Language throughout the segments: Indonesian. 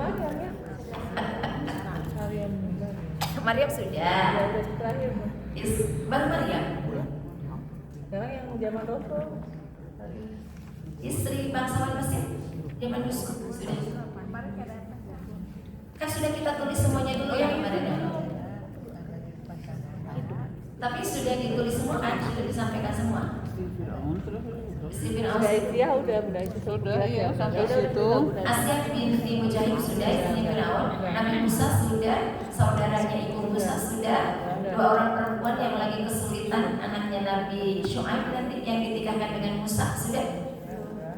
Maryam ya. Maryam sudah. Ya udah terakhir. Baru Maryam. Sekarang yang zaman Rasul. Istri bangsawan Mesir, zaman Yusuf sudah. Kan sudah kita tulis semuanya dulu yang kemarin. Tapi sudah ditulis semua kan, sudah disampaikan semua. Istri Fir'aun Udah itu sudah ya sampai situ. Asia binti Mujahid sudah, istri Fir'aun. Nabi Musa sudah, saudaranya ibu Musa sudah. 2 orang perempuan yang lagi kesulitan, anaknya Nabi Syuaib nanti yang ditikahkan dengan Musa sudah.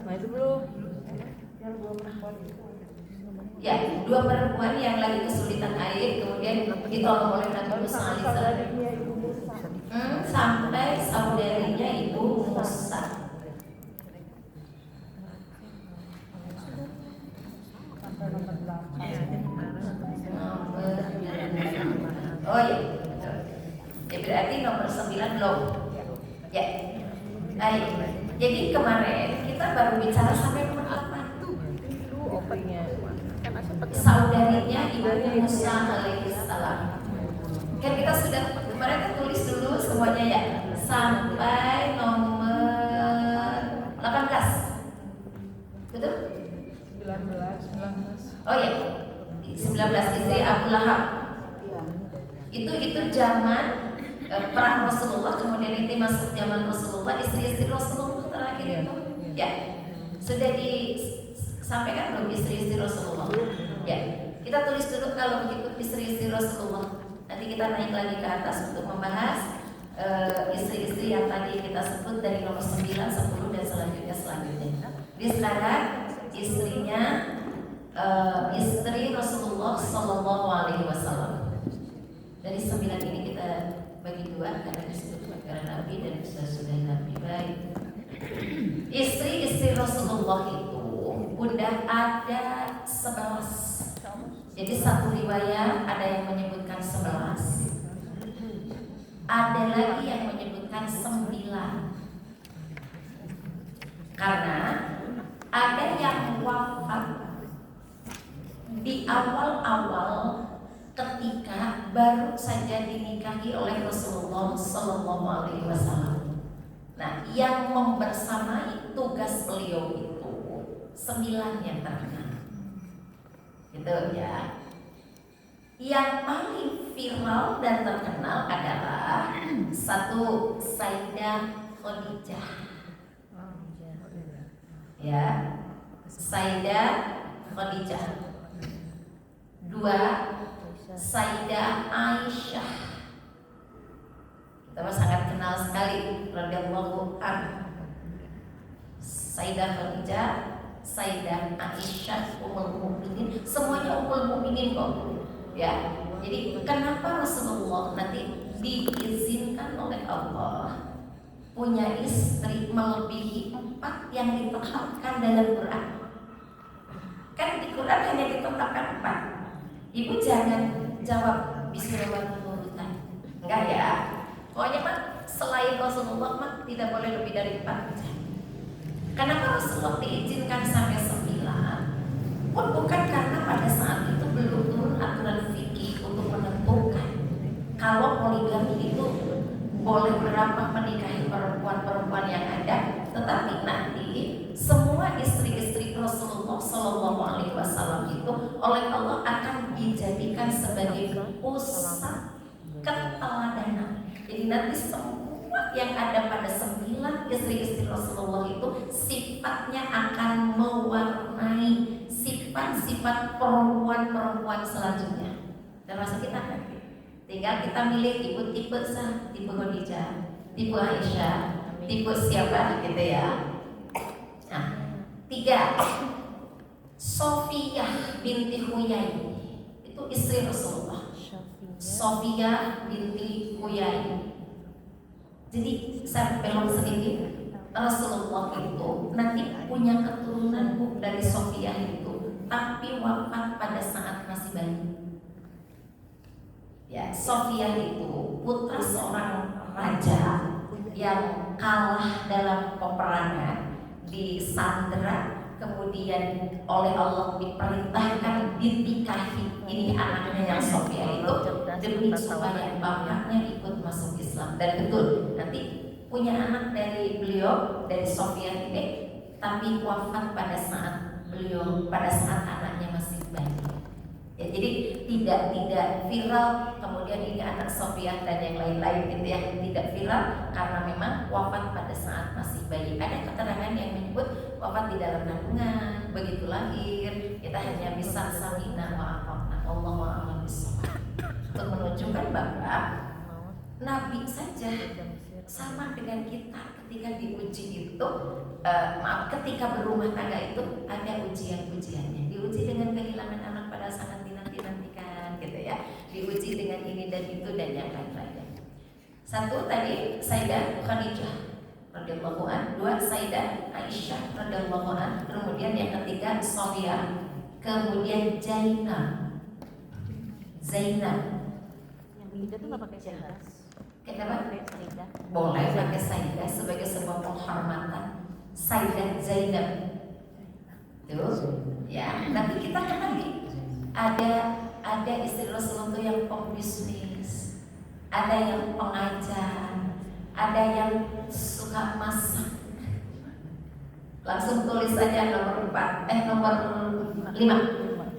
Nah itu belum. Ya, 2 perempuan yang lagi kesulitan air kemudian ditolong oleh Nabi Musa alaihissalam. Sampai saudarinya ibu Musa. Oh ya, ya berarti nomor 9 belum. Ya, baik. Jadi kemarin kita baru bicara sampai nomor 8 tuh. Opennya. Saudarinya ibu Musa alaihissalam. Kan kita sudah kemarin kan tulis dulu semuanya ya sampai nomor 18. Betul? 19. Oh ya, 19 istri Abu Lahab. Itu zaman perang Rasulullah, kemudian itu masuk zaman Rasulullah, istri-istri Rasulullah terakhir itu. Ya, sudah disampaikan belum istri-istri Rasulullah? Ya, kita tulis dulu kalau begitu istri-istri Rasulullah. Nanti kita naik lagi ke atas untuk membahas istri-istri yang tadi kita sebut dari nomor 9, 10 dan selanjutnya. Di sekarang istrinya istri Rasulullah Sallallahu Alaihi Wasallam. Dari 9 ini kita bagi 2 karena disebut negara Nabi dan sudah Nabi. Baik. Istri-istri Rasulullah itu udah ada 11. Jadi satu riwayat ada yang menyebutkan 11, ada lagi yang menyebutkan 9. Karena ada yang wafat di awal-awal ketika baru saja dinikahi oleh Rasulullah Sallallahu Alaihi Wasallam. Nah, yang membersamai tugas beliau itu 9 yang terkenal. Gitu ya. Yang paling viral dan terkenal adalah 1 Sayyidah Khadijah. Ya, Sayyidah Khadijah. 2 Sayyidah Aisyah. Kita sangat kenal sekali radhiyallahu anha. Sayyidah Khadijah, Sayyidah Aisyah, Ummul Mukminin, semuanya Ummul Mukminin kok. Ya. Jadi kenapa Rasulullah nanti diizinkan oleh Allah punya istri melebihi 4 yang ditetapkan dalam Quran? Kan di Quran hanya ditetapkan 4. Ibu jangan jawab bismillahirrahmanirrahim. Enggak ya. Pokoknya mah selain Rasulullah mah tidak boleh lebih dari 4. Kenapa Rasulullah diizinkan sampai 9? Pun bukan karena pada saat itu belum turun aturan fikih untuk menentukan kalau poligami itu boleh berapa menikahi perempuan-perempuan yang ada, tetapi nanti semua istri-istri Rasulullah Shallallahu Alaihi Wasallam itu oleh Allah akan dijadikan sebagai pusat keteladanan. Jadi nanti semua yang ada pada 9 istri-istri Rasulullah itu sifatnya akan mewarnai sifat-sifat perempuan-perempuan selanjutnya, termasuk kita nanti. Tinggal kita milih tipe tipe Khadijah, tipe Aisyah, tipe siapa gitu ya. Nah, 3 Sofiyah binti Huyai, itu istri Rasulullah. Sofiyah binti Huyai. Jadi saya belum sedikit, Rasulullah itu nanti punya keturunan dari Sofiyah itu, tapi wafat pada saat masih bayi. Ya, Sofiyah itu putra seorang raja yang kalah dalam peperangan di Sandra kemudian oleh Allah diperintahkan dinikahi ini anaknya yang Sofia itu demi supaya bapaknya ikut masuk Islam. Dan betul nanti punya anak dari beliau, dari Sofia ini, tapi wafat pada saat anaknya masih bayi. Ya, jadi tidak viral kemudian ini anak Sofia dan yang lain-lain gitu ya, tidak viral karena memang wafat pada saat masih bayi. Ada keterangan yang menyebut wafat di dalam kandungan, begitu lahir kita hanya bisa samina wa ata'na, wallahu a'lam bishawab. Untuk menunjukkan bahwa Nabi saja sama dengan kita ketika diuji itu, ketika berumah tangga itu ada ujian-ujiannya. Diuji dengan kehilangan anak pada saat dinanti-nantikan gitu ya, diuji dengan ini dan itu dan yang lain-lainnya. Satu tadi Sayyidah Khadijah radhiyallahu anha, dua Sayyidah Aisyah radhiyallahu anha, kemudian yang ketiga Sofia, kemudian Zainab. Yang ketiga tuh nggak pakai syahdas. Kenapa? Boleh pakai Sayyidah sebagai sebuah penghormatan. Sayyidah Zainab. Tuh, ya. Nanti kita kenali. Ada istri Rasulullah itu yang pembisnis, ada yang pengajar, ada yang suka masak. Langsung tulis saja nomor 5.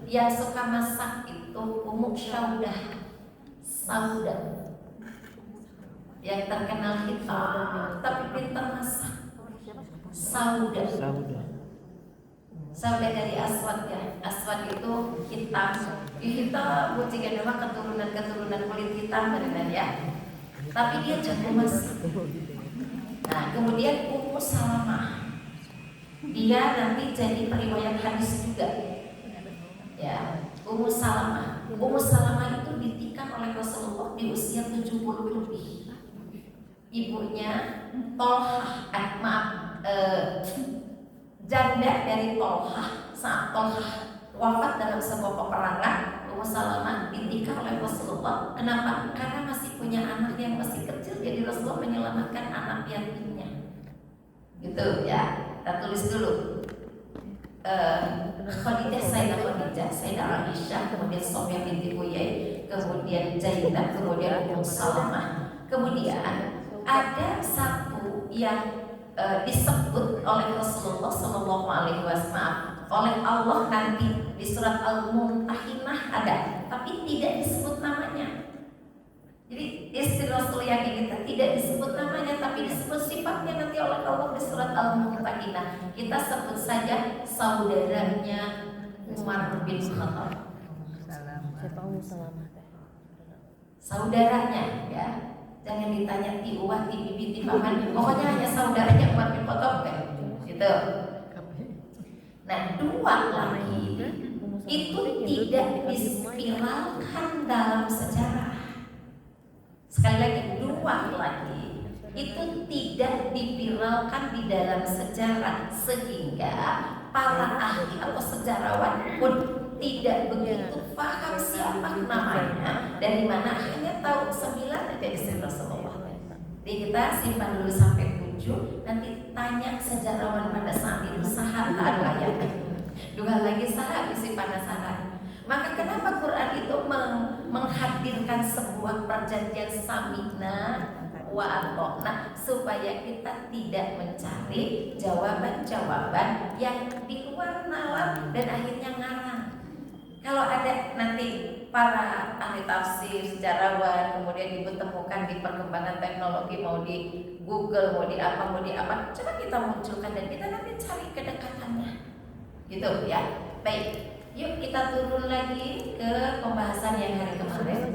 Yang suka masak itu Ummu Sauda, yang terkenal hitam tapi pintar masak. Sauda dari Aswad ya. Aswad itu hitam bucikan memang keturunan kulit hitam benar ya. Tapi dia jago masak. Nah, kemudian Ummu Salamah, dia nanti jadi periwayat hadis juga. Ya, Ummu Salamah itu ditikam oleh Rasulullah di usia 70 lebih. Ibunya Tolhah, janda dari Tolhah. Saat Tolhah wafat dalam sebuah peperangan, Ummu Salamah ditikam oleh Rasulullah. Kenapa? Karena masih punya anak yang masih kecil, jadi Rasulullah menyelamatkan anak yatimnya. Gitu ya. Kita tulis dulu. Sayyidah Aisyah, kemudian Sofia binti Huyai, kemudian Zainab, kemudian Ummu Salamah. Kemudian ada satu yang disebut oleh Rasulullah SAW, oleh Allah nanti di surat Al-Mumtahinah ada, tapi tidak disebut namanya. Jadi istri Rasul yang ini tidak disebut namanya, tapi disebut sifatnya nanti oleh Allah di surat Al-Mumtahinah. Kita sebut saja saudaranya Umar bin Khattab. Saudaranya ya. Jangan ditanya ti uwah, ti bibi, ti paman. Pokoknya hanya saudaranya Umar bin Khattab kan. Gitu. Nah, dua lagi itu tidak dispiralkan dalam sejarah. Sekali lagi, dua lagi itu tidak dipiralkan di dalam sejarah, sehingga para ahli atau sejarawan pun tidak begitu paham siapa namanya, dari mana, hanya tahu 9 aja istri Rasulullah. Jadi kita simpan dulu sampai 7, nanti tanya sejarawan pada saat itu sahar tak ada dua lagi sahar isi penasaran. Maka kenapa Quran itu menghadirkan sebuah perjanjian samina wa ata'na, supaya kita tidak mencari jawaban-jawaban yang di luar nalar dan akhirnya ngarang. Kalau ada nanti para ahli tafsir, sejarawan, kemudian ditemukan di perkembangan teknologi, mau di Google, mau di apa, coba kita munculkan dan kita nanti cari kedekatannya, gitu ya. Baik. Yuk kita turun lagi ke pembahasan yang hari kemarin.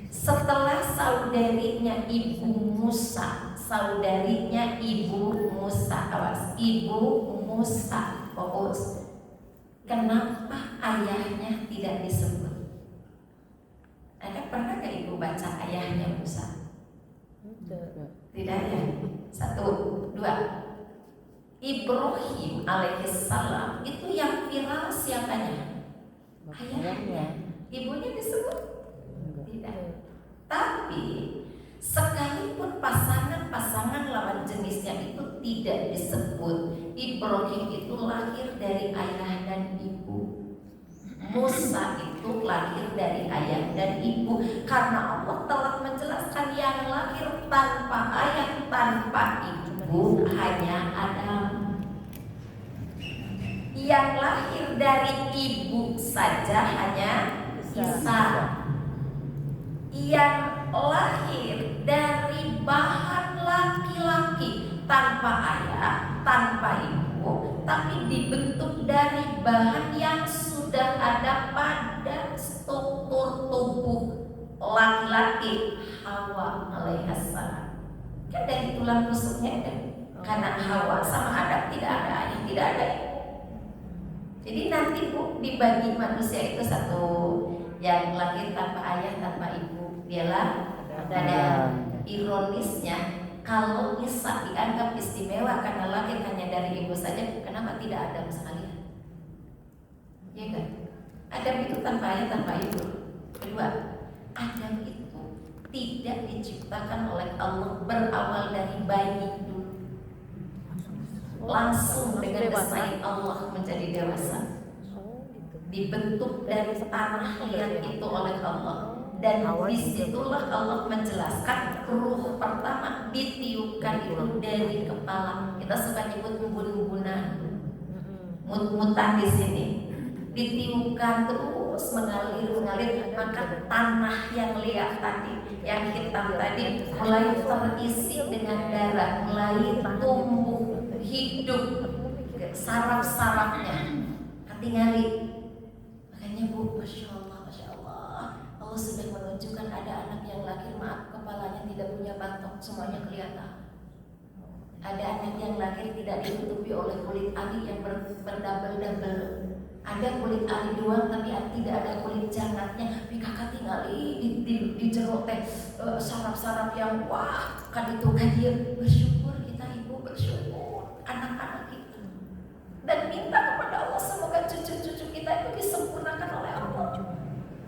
Setelah saudarinya Ibu Musa, awas, Ibu Musa, fokus. Kenapa ayahnya tidak disebut? Ada pernah gak ibu baca ayahnya Musa? Tidak ya. 1, 2. Ibrahim alaihissalam itu yang viral siapanya? Ayahnya. Ibunya disebut? Tidak. Tapi sekalipun pasangan-pasangan lawan jenisnya itu tidak disebut, Ibrahim itu lahir dari ayah dan ibu. Musa itu lahir dari ayah dan ibu. Karena Allah telah menjelaskan yang lahir tanpa ayah, tanpa ibu hanya Adam. Yang lahir dari ibu saja hanya Isa. Yang lahir dari bahan laki-laki tanpa ayah, tanpa ibu, tapi dibentuk dari bahan yang sudah ada pada struktur tubuh laki-laki, Hawa alaihassalam. Kan dari tulang rusuknya kan? Karena Hawa sama Adam tidak ada ayah, tidak ada ibu. Jadi nanti Bu, dibagi manusia itu satu yang lahir tanpa ayah, tanpa ibu, dialah ada. Ironisnya, kalau Isa dianggap istimewa karena lahir hanya dari ibu saja, kenapa tidak Adam sekalian? Ya kan? Adam itu tanpa ayah, tanpa ibu. Kedua, Adam itu tidak diciptakan oleh Allah berawal dari bayi dulu, langsung dengan desain Allah menjadi dewasa, dibentuk dari tanah liat itu oleh Allah. Dan disitulah Allah menjelaskan ruh pertama ditiupkan itu dari kepala. Kita suka nyebut ubun-ubunan, mut-mutan di sini. Ditiupkan terus mengalir. Maka tanah yang liat tadi, yang hitam tadi, mulai terisi dengan darah, mulai tumbuh hidup saraf-sarafnya. Tinggali. Makanya Bu, Masya Allah, Allah sudah menunjukkan ada anak yang lahir, maaf, kepalanya tidak punya batok, semuanya kelihatan. Ada anak yang lahir tidak ditutupi oleh kulit ali yang berdabel-dabel. Ada kulit ali doang tapi tidak ada kulit jangatnya. Kakak tinggal di jeruk teh saraf-saraf yang wah, kan itu kan dia bersyukur, kita ibu bersyukur anak-anak kita. Dan minta kepada Allah semoga cucu-cucu kita itu disempurnakan oleh Allah.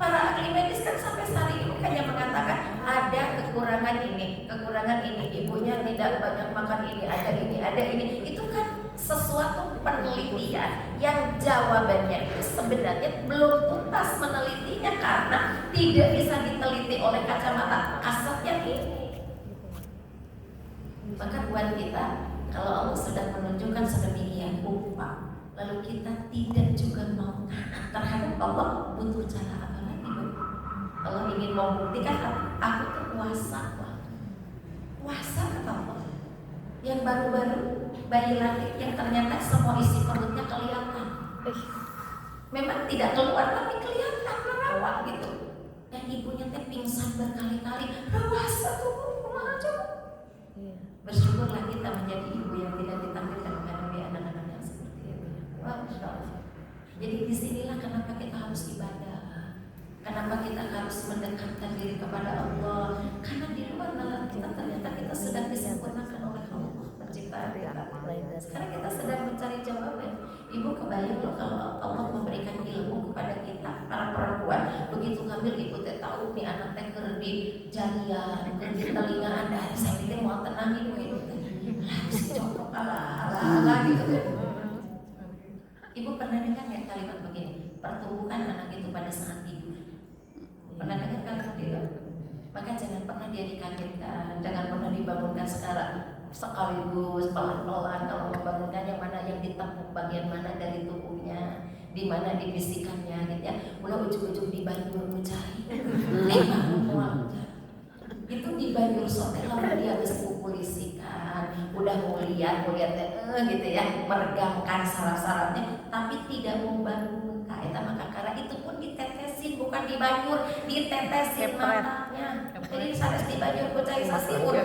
Para ahli medis kan sampai hari ini hanya mengatakan ada kekurangan ini, ibunya tidak banyak makan ini, ada ini. Itu kan sesuatu penelitian yang jawabannya itu sebenarnya belum tuntas menelitinya karena tidak bisa diteliti oleh kacamata kasatnya ini. Maka buat kita, kalau Allah sudah menunjukkan sedemikian rupa, lalu kita tidak juga mau terhadap Allah, butuh cara apa lagi? Allah ingin membuktikan aku tuh kuasa kata Allah. Yang baru-baru bayi lahir yang ternyata semua isi perutnya kelihatan. Memang tidak keluar tapi kelihatan merawat gitu. Dan ibunya teh pingsan berkali-kali. Rawasa tuh kumaha coba. Bersyukurlah kita menjadi ibu yang tidak ditampilkan menghadapi anak-anak yang seperti itu. Wah, Masya Allah. Jadi disinilah kenapa kita harus ibadah. Kenapa kita harus mendekatkan diri kepada Allah? Karena di luar nalar kita ternyata kita sedang disempurnakan oleh Allah penciptaan kita. Sekarang kita sedang mencari jawaban. Ibu kebayang loh kalau Allah memberikan ilmu kepada kita para perempuan. Begitu ngambil ibu teh tahu nih anak teh keur di jarian, keur di telinga Anda. Saya pikir mau tenang ibu teh. Lah si cocok ala gitu. Ibu pernah dengar nggak kalimat begini? Pertumbuhan anak itu pada saat tidur. Pernah dengar kalimat itu? Maka jangan pernah dia dikagetkan, jangan pernah dibangunkan secara sekaligus pelan-pelan. Kalau membangunkan yang mana yang ditepuk bagian mana dari tubuhnya, di mana dibisikannya gitu ya. Mulai ujung-ujung dibangun mencari. Itu dibangun soalnya lama dia habis populisikan, udah mau lihat gitu ya, meregangkan saraf-sarafnya, tapi tidak membangun. Maka karena itu pun ditetesin, bukan dibanyur, ditetesin matanya. Jadi harus dibanyur bocah sasiur,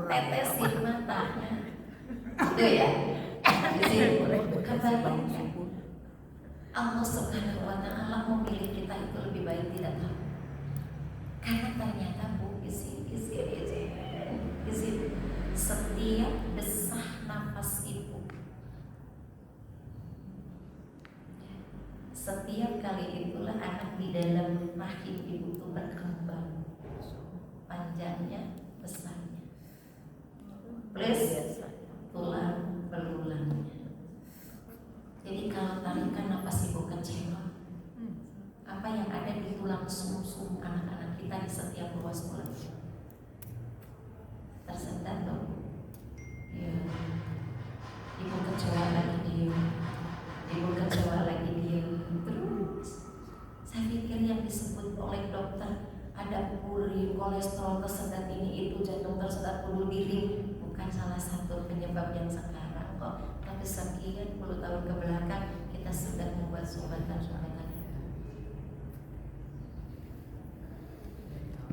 tetesin matanya. Itu ya. Kebayangkan Allah Subhanahu wa Ta'ala memilih kita itu lebih baik tidak tahu. Karena ternyata Bu, isi setiap desah nafas ibu, setiap kali itulah anak di dalam rahim ibu itu berkembang, panjangnya, besarnya, plus tulang satu penyebab yang sekarang kok, tapi sekian puluh tahun ke belakang kita sudah membuat sumbatan-sumbatan.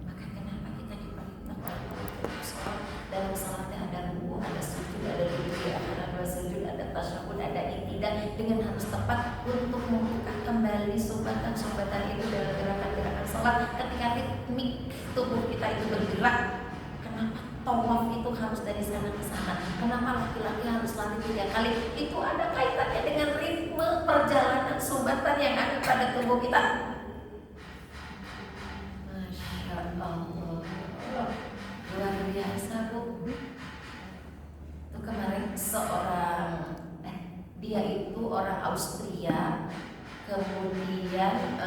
Maka kenapa kita diperintahkan untuk sholat? Dalam sholatnya ada ruku, ada sujud, ada duduk, ada dua sujud, ada tasyahud, ada i'tidal, dengan harus tepat untuk membuka kembali sumbatan-sumbatan itu dalam gerakan-gerakan sholat. Ketika ritmik tubuh kita itu bergerak, kenapa tawaf itu harus dari sana ke sana? Kenapa laki-laki harus lari 3 kali? Itu ada kaitannya dengan ritme perjalanan sumbatan yang ada pada tubuh kita. Masya Allah, luar biasa Bu. Itu kemarin seorang dia itu orang Austria, kemudian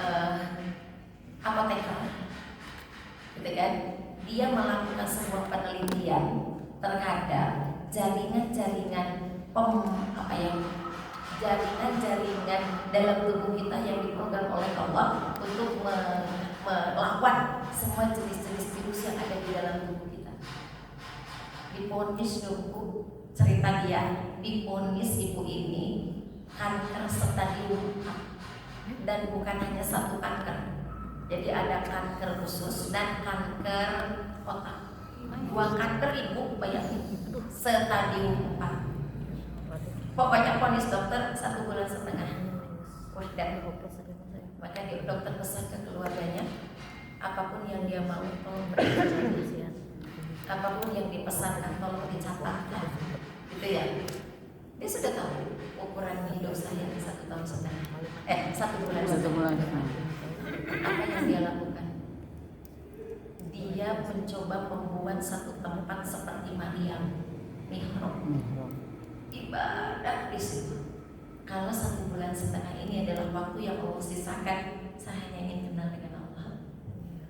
apoteker, gitu kan? Dia melakukan sebuah penelitian terhadap jaringan-jaringan jaringan-jaringan dalam tubuh kita yang diprogram oleh Allah untuk melawan semua jenis-jenis virus yang ada di dalam tubuh kita. Diponis nunggu cerita dia, diponis ibu ini kanker stadium 4 dan bukan hanya satu kanker. Jadi ada kanker usus dan kanker otak. 2 kanker ibu, bayangin, stadium 4. Pokoknya ponis dokter 1,5 bulan. Wah, dan maka dokter pesan ke keluarganya, apapun yang dia mau tolong berjalan, apapun yang dipesankan tolong dicatatkan, gitu ya. Dia sudah tahu ukuran hidup saya 1,5 tahun. 1 bulan. Apa yang dia lakukan? Dia mencoba membuat satu tempat seperti Maryam, mihrab, ibadah di situ. Kalau 1,5 bulan ini adalah waktu yang Allah sisakan, saya hanya ingin kenal dengan Allah,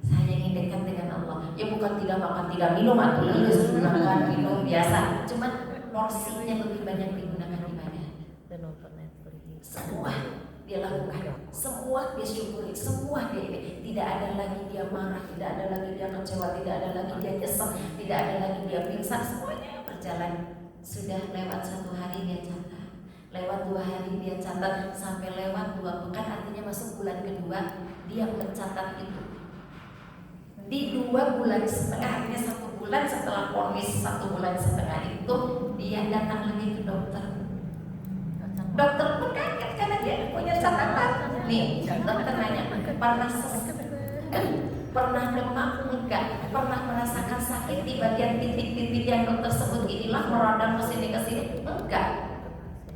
saya ingin dekat dengan Allah. Ya bukan tidak makan, tidak minum, atau makan minum biasa, cuman porsinya lebih banyak digunakan ibadah. Semua dia lakukan, semua dia syukuri, semua dia ini. Tidak ada lagi dia marah, tidak ada lagi dia kecewa, tidak ada lagi dia nyesek, tidak ada lagi dia pingsan. Semuanya berjalan. Sudah lewat 1 hari dia catat, lewat 2 hari dia catat, sampai lewat 2 pekan, artinya masuk bulan kedua dia mencatat itu. Di 2,5 bulan, artinya 1 bulan setelah ponis 1,5 bulan itu, dia datang lagi ke dokter. Dokter pun kaget karena dia punya catatan. Nih, dokter nanya, pernah demam enggak? Pernah merasakan sakit di bagian titik-titik yang dokter sebut inilah meradang kesini kesini? Enggak.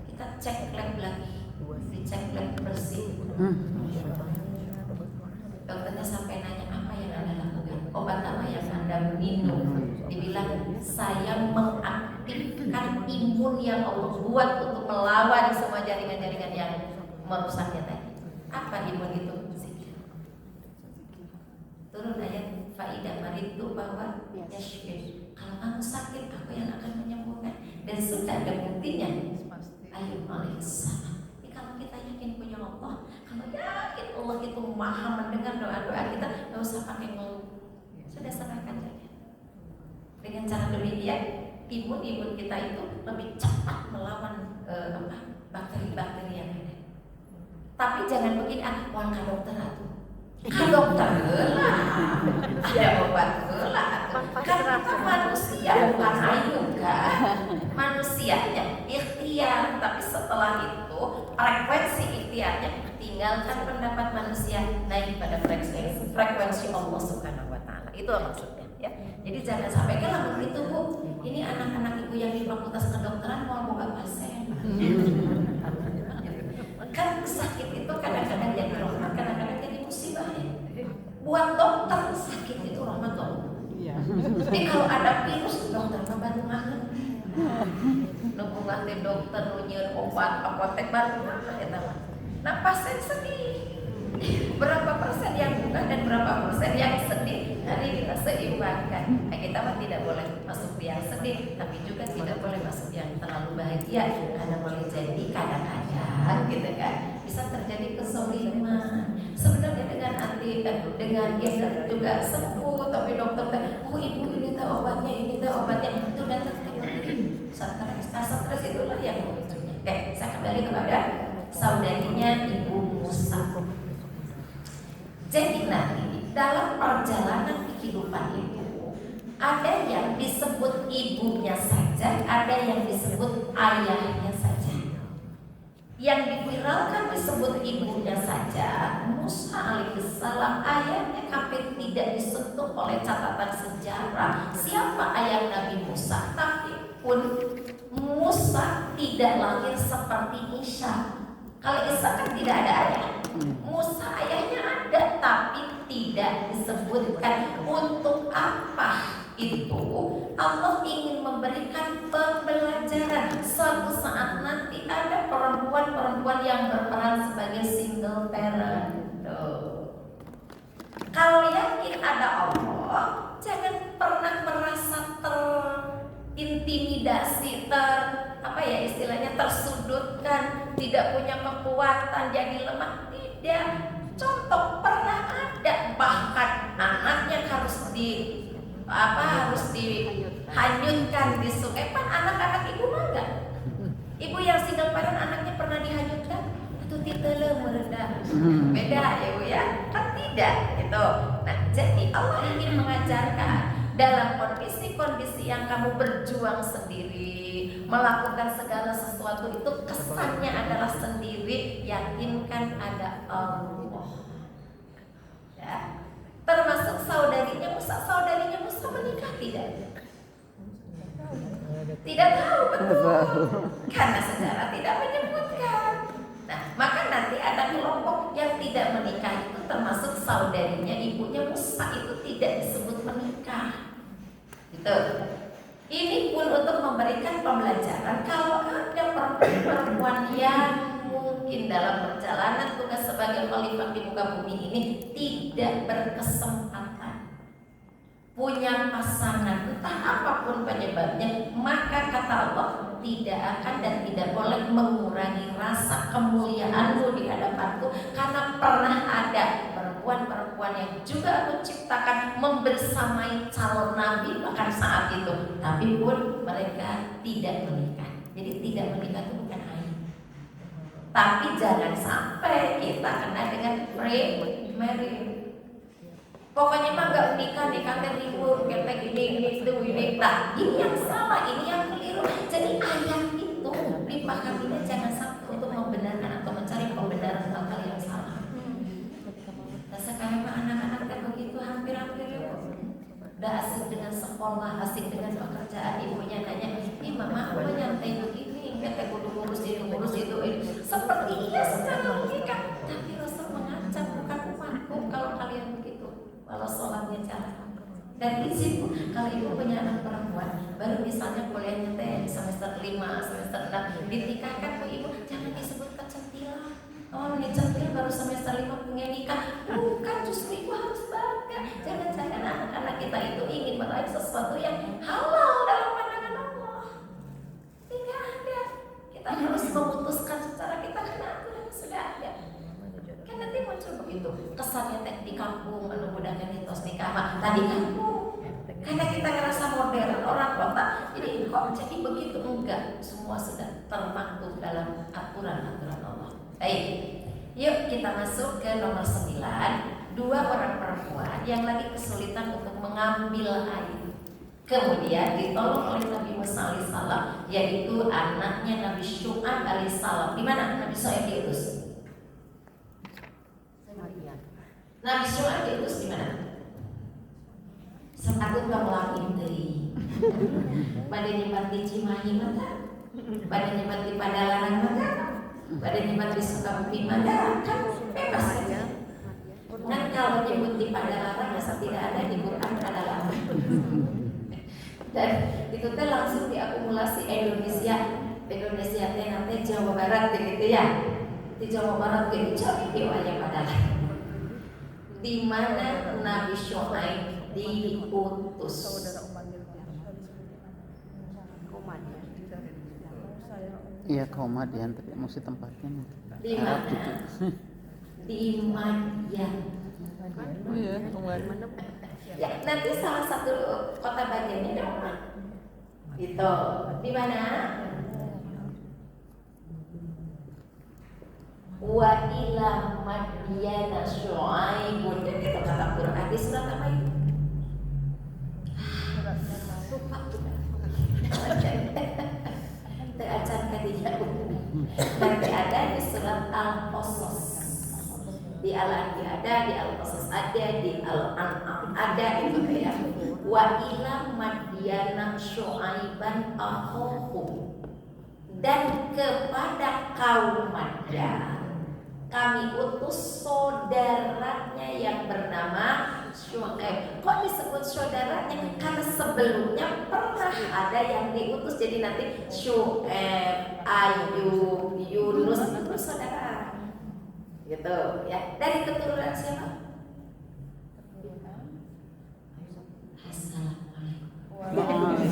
Kita cek lab lagi, dicek lab bersih. Dokternya sampai nanya, apa yang Anda lakukan? Obat apa yang Anda minum? Dibilang, saya mengaktifkan imun yang Allah buat untuk melawan semua jaringan-jaringan yang merusaknya tadi. Apa imun itu? Turun ayat faidah maridu bahwa yashfir. Kalau kamu sakit, aku yang akan menyembuhkan. Dan sudah ada buktinya. Ayub alaihissalam. Kalau kita yakin punya Allah, kalau yakin Allah itu maha mendengar doa-doa kita, nggak usah pakai ngeluh. Sudah serahkan saja. Dengan cara demikian, imun kita itu lebih cepat melawan bakteri-bakteri yang ada. Tapi jangan begini, wah kan dokter itu. Kan dokter lah, ada obat lah. Kan kita manusia, bukan ayam kan. Manusianya ikhtiar, tapi setelah itu frekuensi ikhtiarnya tinggalkan pendapat manusia, naik pada frekuensi Allah Subhanahu Wa Taala. Itu maksudnya, ya. Jadi jangan sampai kalau begitu Bu, ini anak-anak ibu yang di fakultas kedokteran mau buka pasien. Kan sakit itu kadang-kadang jadi rahmat, kadang-kadang jadi musibah ya. Buat dokter sakit itu rahmat Allah. Jadi kalau ada virus, dokter membantu banget. Nunggu dokter nunyian obat apotek baru ya teman. Nah pasien sedih. Berapa persen yang buka dan berapa persen yang sedih, hari kita seimbangkan. Nah, kita mah tidak boleh masuk yang sedih, tapi juga tidak boleh masuk yang terlalu bahagia, karena boleh jadi kadang-kadang gitu kan bisa terjadi kezaliman. Sebenarnya dengan gender juga sembuh, tapi dokter ibu ini tahu obatnya, ini tahu obatnya, itu datang Stres. Nah, stres itulah yang memicunya. Oke, saya kembali kepada saudarinya Ibu Musa. Jadi nanti dalam perjalanan kehidupan itu ada yang disebut ibunya saja, ada yang disebut ayahnya saja. Yang diviralkan disebut ibunya saja, Musa alaihissalam, ayahnya hampir tidak disentuh oleh catatan sejarah. Siapa ayah Nabi Musa? Tapi pun Musa tidak lahir seperti Isa. Kalau Isa kan tidak ada ayah. Musa ayahnya ada, tapi tidak disebutkan. Untuk apa itu? Allah ingin memberikan pembelajaran. Suatu saat nanti ada perempuan-perempuan yang berperan sebagai single parent. Kalau yakin ada Allah, jangan pernah merasa terintimidasi, tersudutkan, tidak punya kekuatan, jadi lemah. Tidak. Contoh pernah ada, bahkan anaknya harus dihanyutkan di sungai. Pan anak-anak ibu mah enggak? Ibu yang single parent anaknya pernah dihanyutkan? Itu titele merendah. Beda ya Bu ya? Kan tidak gitu. Nah, jadi Allah ingin mengajarkan dalam kondisi-kondisi yang kamu berjuang sendiri, melakukan segala sesuatu itu kesannya adalah sendiri, yakinkan ada Allah. Ya. Termasuk saudarinya Musa menikah tidak? Tidak tahu, betul. Karena sejarah tidak menyebutkan. Nah, maka nanti ada kelompok yang tidak menikah itu termasuk saudarinya ibunya Musa, itu tidak disebut menikah. Gitu. Ini pun untuk memberikan pembelajaran kalau ada perempuan yang mungkin dalam perjalanan tugas sebagai khalifah di muka bumi ini tidak berkesempatan punya pasangan, entah apapun penyebabnya, maka kata Allah tidak akan dan tidak boleh mengurangi rasa kemuliaanmu di hadapanku, karena pernah ada perempuan-perempuan yang juga aku ciptakan membersamai calon nabi bahkan saat itu, tapi pun mereka tidak menikah. Jadi tidak menikah itu bukan aib, tapi jangan sampai kita kena dengan pre-marriage. Pokoknya mah gak nikah ribut, kayak ini itu ini. Nah, ini yang salah, ini yang keliru. Jadi ayat itu dipahaminya jangan sampai untuk membenarkan atau mencari pembenaran hal-hal yang salah. Nah, sekarang mah anak-anak kan begitu hampir-hampir ya. Udah asik dengan sekolah, asik dengan pekerjaan, ibunya nanya, "Ih mama, apa nyantai begini? Kita kudu ngurus itu." Seperti iya secara logika, tapi Rasul mengancam, bukan umatku kalau kalian begitu. Kalau sholatnya jalan. Dan di situ kalau ibu punya anak perempuan, baru misalnya kuliahnya semester 5, semester 6, dinikahkan ke ibu, jangan disebut kecentilan. Oh, ini centil baru semester 5 punya nikah. Bukan, justru ibu harus bangga. Jangan-jangan anak-anak kita itu ingin meraih sesuatu yang halal dalam pandangan Allah. Tidak ada. Kita harus memutuskan secara kita karena aturan sudah ada. Kan nanti muncul begitu kesannya di kampung menudahkan mitos nikah tadi kampung, karena kita ngerasa modern orang kota, jadi kok jadi begitu? Enggak, semua sudah termaktub dalam aturan-aturan Allah. Baik, yuk kita masuk ke nomor 9. 2 orang perempuan yang lagi kesulitan untuk mengambil air, kemudian ditolong oleh Nabi Musa alaihissalam, yaitu anaknya Nabi Syu'aib alaihissalam. Di mana Nabi Syu'aib diutus? Nabi Syu'aib diutus di mana? Aku kamu lagi dari pada nyebat di Cimahi maka, pada nyebat di Padalarang maka, pada nyebat di Sukabumi maka, kan bebas saja. Kan kalau nyebut di Padalarang asal tidak ada di Quran Padalarang. Dan itu teh langsung diakumulasi Indonesia nanti Jawa Barat gitu ya. Di Jawa Barat gitu cari diwanya Padalarang. Di mana Nabi Syu'aib diutus. Iya, koma dia tapi mesti tempatnya. Di mana? Di Madyan. Oh iya, Ya, nanti salah satu kota bagiannya ada Itu di mana? Wa ila madyana syu'aibun. Dan itu kata Quran di surat apa itu? Lupa juga. Teacan kadinya. Nanti ada di surat Al-Qasas. Di Al-Anbiya ada, di Al-Qasas ada, di Al-An'am ada, itu ya. Wa ila madyana syu'aiban akhahum. Dan kepada kaum Madyan kami utus saudaranya yang bernama Syuaib. Kok disebut saudaranya? Karena sebelumnya pernah ada yang diutus, jadi nanti Syuaib, Ayub, Yunus itu saudara. Gitu ya. Dari keturunan siapa? Assalamualaikum.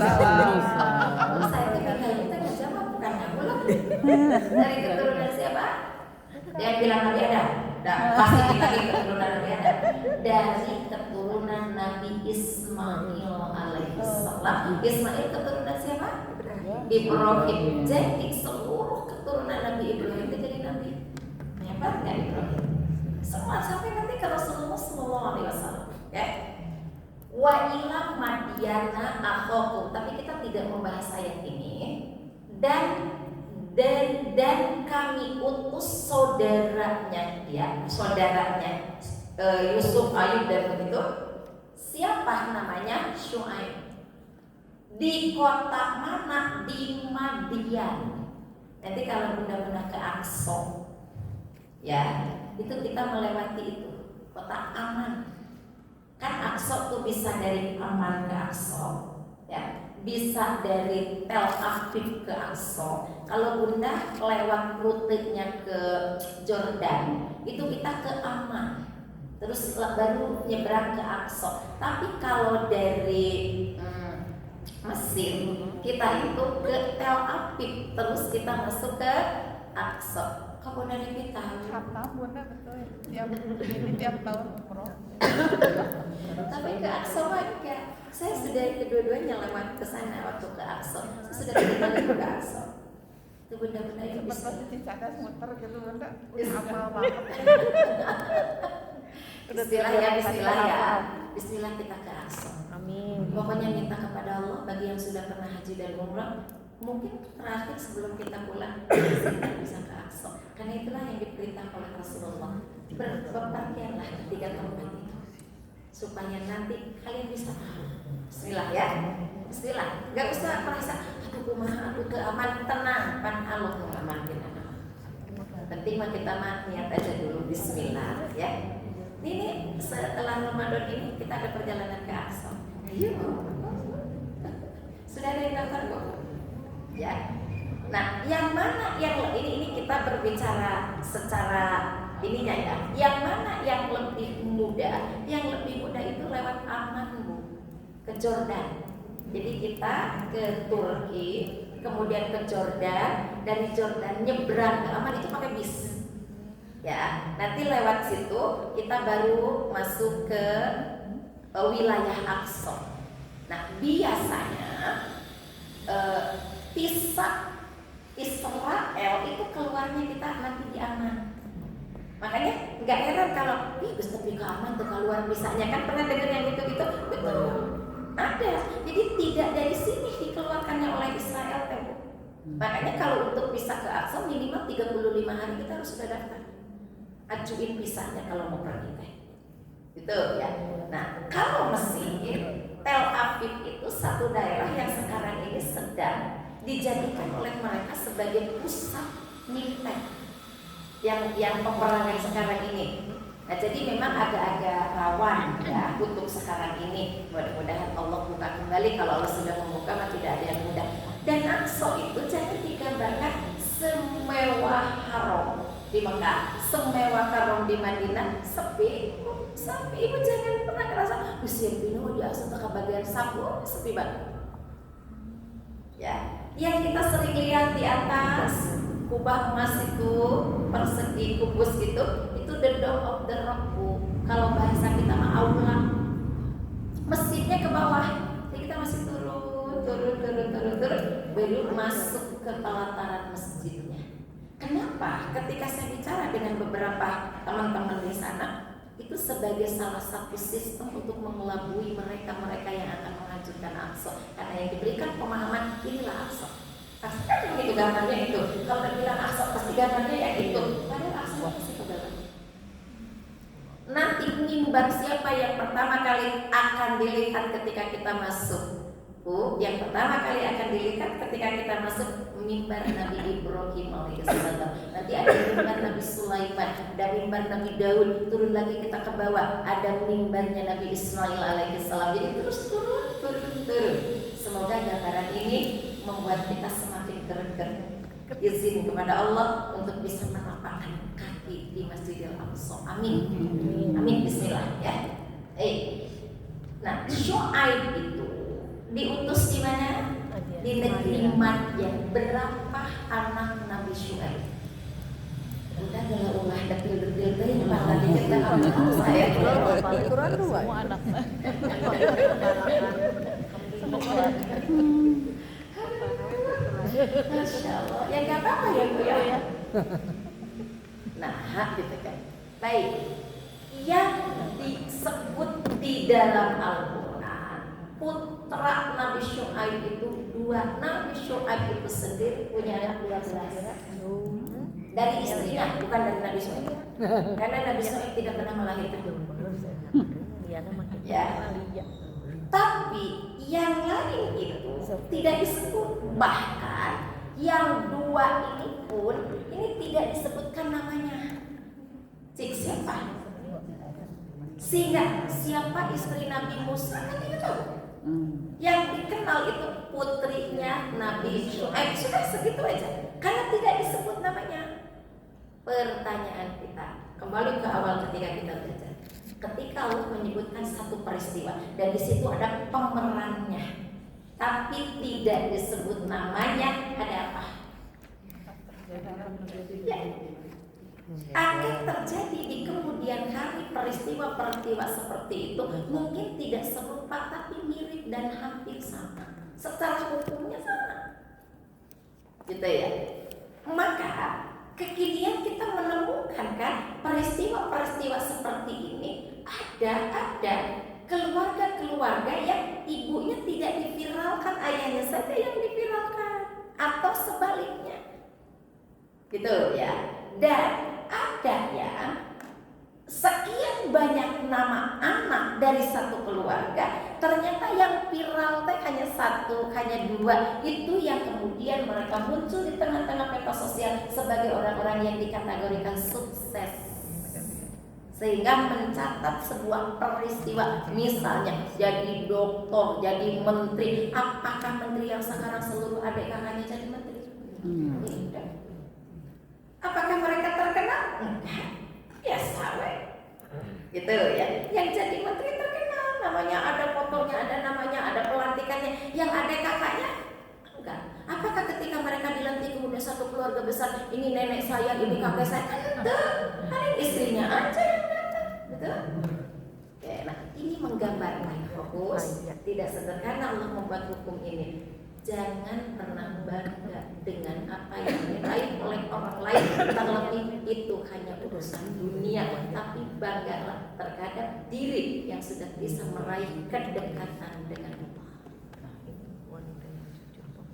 Saya ketika kita nggak jawab, bukan kamu lah. Dari keturunan siapa? Dia bilang Nabi Adam. Nah, pasti kita dari keturunan Nabi Adam. Dari keturunan Nabi Ismail alaihissalam. Ismail keturunan siapa? Ibrahim. Jadi seluruh keturunan Nabi Ibrahim itu jadi Nabi. Hebat nggak Ibrahim? Semua sampai nanti ke Rasulullah Sallallahu Alaihi Wasallam. Ya. Wa ila madyana akhahu. Tapi kita tidak membahas ayat ini. Dan kami utus saudaranya Yusuf, Ayub dan begitu. Siapa namanya? Syuaib. Di kota mana? Di Madian. Nanti kalau benar-benar ke Aqsa, ya itu kita melewati itu kota Aman. Kan Aqsa tuh bisa dari Aman ke Aqsa, ya, bisa dari Tel Aviv ke Aqsa. Kalau Bunda lewat rutenya ke Jordan, itu kita ke Aman, terus baru nyebrang ke Aqsa. Tapi kalau dari Mesir, kita itu ke Tel Aviv, terus kita masuk ke Aqsa. Kok Bunda ini tahu? Hafal Bunda betul. Tiap tahun umroh. Tapi ke Aqsa enggak. Saya sudah kedua-duanya lewat ke sana waktu ke Aqsa. Saya sudah 3 kali ke Aqsa. Itu Bunda-bunda yang bisa. Betul dicatat muter gitu Bunda. Hafal banget. Bismillah ya, Bismillah ya. Bismillah kita ke Aqsa. Amin. Pokoknya minta kepada Allah bagi yang sudah pernah haji dan umrah, mungkin terakhir sebelum kita pulang kita bisa ke Aqsa. Karena itulah yang diperintah oleh Rasulullah. Berpergianlah ke 3 tempat itu supaya nanti kalian bisa tahu. Bismillah ya. Bismillah. Gak usah merasa aduh kumaha, aduh ke aman, tenang, pan Allah tuh aman kita. Penting mah kita niat aja dulu. Bismillah ya. Ini setelah Ramadan ini kita ada perjalanan ke Aqsa. Ayo. Sudah ada yang daftar kok? Ya. Nah, yang mana yang ini kita berbicara secara ininya ya. Yang mana yang lebih mudah? Yang lebih mudah itu lewat Aman, Bu. Ke Jordan. Jadi kita ke Turki, kemudian ke Jordan, dari Jordan nyebrang ke Aman itu pakai bis. Ya, nanti lewat situ kita baru masuk ke wilayah Aqsa. Nah, biasanya visa Israel itu keluarnya kita nanti di Aman. Makanya nggak heran kalau Gus tapi ke Aman tuh keluar visanya, kan pernah dengar yang gitu-gitu? Betul, ada. Jadi tidak dari sini dikeluarkannya oleh Israel, Bu. Makanya kalau untuk visa ke Aqsa minimal 35 hari kita harus sudah daftar. Ajuin visanya kalau mau pergi teh. Gitu ya. Nah, kalau Mesir, Tel Aviv itu satu daerah yang sekarang ini sedang dijadikan oleh mereka sebagai pusat militer yang peperangan sekarang ini. Nah, jadi memang agak-agak rawan ya untuk sekarang ini. Mudah-mudahan Allah buka kembali. Kalau Allah sudah membuka, mah tidak ada yang mudah. Dan Aqsa itu jangan digambarkan semewah haram di Mekah, semewah haram di Madinah, sepi. Ibu jangan pernah ngerasa usia bino di Aqsa ke bagian sapu sepi banget. Ya, yang kita sering lihat di atas kubah emas itu persegi kubus gitu, itu the dome of the rock, Bu. Kalau bahasa kita mah aula. Masjidnya ke bawah, jadi kita masih turun baru masuk ke pelataran masjidnya. Kenapa? Ketika saya bicara dengan beberapa teman-teman di sana, itu sebagai salah satu sistem untuk mengelabui mereka yang akan mengajukan Aqsa. Karena yang diberikan pemahaman inilah Aqsa. Aqsa kan itu gambarnya itu. Kalau bilang Aqsa pasti gambarnya yang itu. Padahal Aqsa pasti kebenaran. Nanti mimbar siapa yang pertama kali akan dilihat ketika kita masuk? Yang pertama kali akan dilihat ketika kita masuk mimbar Nabi Ibrahim alaihissalam. Nanti ada mimbar Nabi Sulaiman, ada mimbar Nabi Daud. Turun lagi kita ke bawah, ada mimbarnya Nabi Ismail alaihissalam. Jadi terus turun. Semoga gambaran ini membuat kita semakin greget. Izin kepada Allah untuk bisa menapakkan kaki di Masjidil Aqsa. Amin. Amin. Bismillah ya. Nah, Syuaib itu diutus di mana? Di negeri Madyan. Berapa anak Nabi Syuaib? Udah kalau ulah detil-detil teh tadi kita saya Kurang dua. Semua anak. Masya Allah. Ya nggak apa-apa ya Bu ya. Nah, gitu kan. Baik. Yang disebut di dalam Al-Quran, putra Nabi Syuaib itu dua. Nabi Syuaib itu sendiri punya anak 12 dari istrinya, bukan dari Nabi Syuaib. Karena Nabi Syuaib tidak pernah melahirkan. Ya. Tapi yang lain itu tidak disebut. Bahkan yang dua ini pun ini tidak disebutkan namanya. Siapa? Sehingga siapa istri Nabi Musa kan tidak tahu. Yang dikenal itu putrinya Nabi Syuaib. Sudah segitu aja. Karena tidak disebut namanya. Pertanyaan kita kembali ke awal ketika kita belajar. Ketika Allah menyebutkan satu peristiwa dan di situ ada pemerannya, tapi tidak disebut namanya, ada apa? Ya. Akan terjadi di kemudian hari peristiwa-peristiwa seperti itu mungkin tidak serupa tapi mirip dan hampir sama. Secara hukumnya sama. Gitu ya. Maka kekinian kita menemukan kan peristiwa-peristiwa seperti ini ada keluarga-keluarga yang ibunya tidak diviralkan, ayahnya saja yang diviralkan atau sebaliknya. Gitu ya. Dan ada yang sekian banyak nama anak dari satu keluarga, ternyata yang viral teh hanya satu, hanya dua. Itu yang kemudian mereka muncul di tengah-tengah media sosial sebagai orang-orang yang dikategorikan sukses, sehingga mencatat sebuah peristiwa. Misalnya jadi dokter, jadi menteri. Apakah menteri yang sekarang seluruh adik kakaknya jadi menteri? Tidak. Apakah mereka terkenal? Enggak. Biasa weh. Gitu ya. Yang jadi menteri terkenal, namanya ada fotonya, ada namanya, ada pelantikannya. Yang ada kakaknya? Enggak. Apakah ketika mereka dilantik kemudian satu keluarga besar, ini nenek saya, ini kakek saya? Enggak. Hanya istrinya aja yang datang. Betul? Oke, nah ini menggambarkan fokus. Tidak sederhana Allah membuat hukum ini. Jangan pernah bangga dengan apa yang diraih oleh orang lain, terlebih itu hanya urusan dunia. Tapi banggalah terhadap diri yang sudah bisa meraih kedekatan dengan Allah.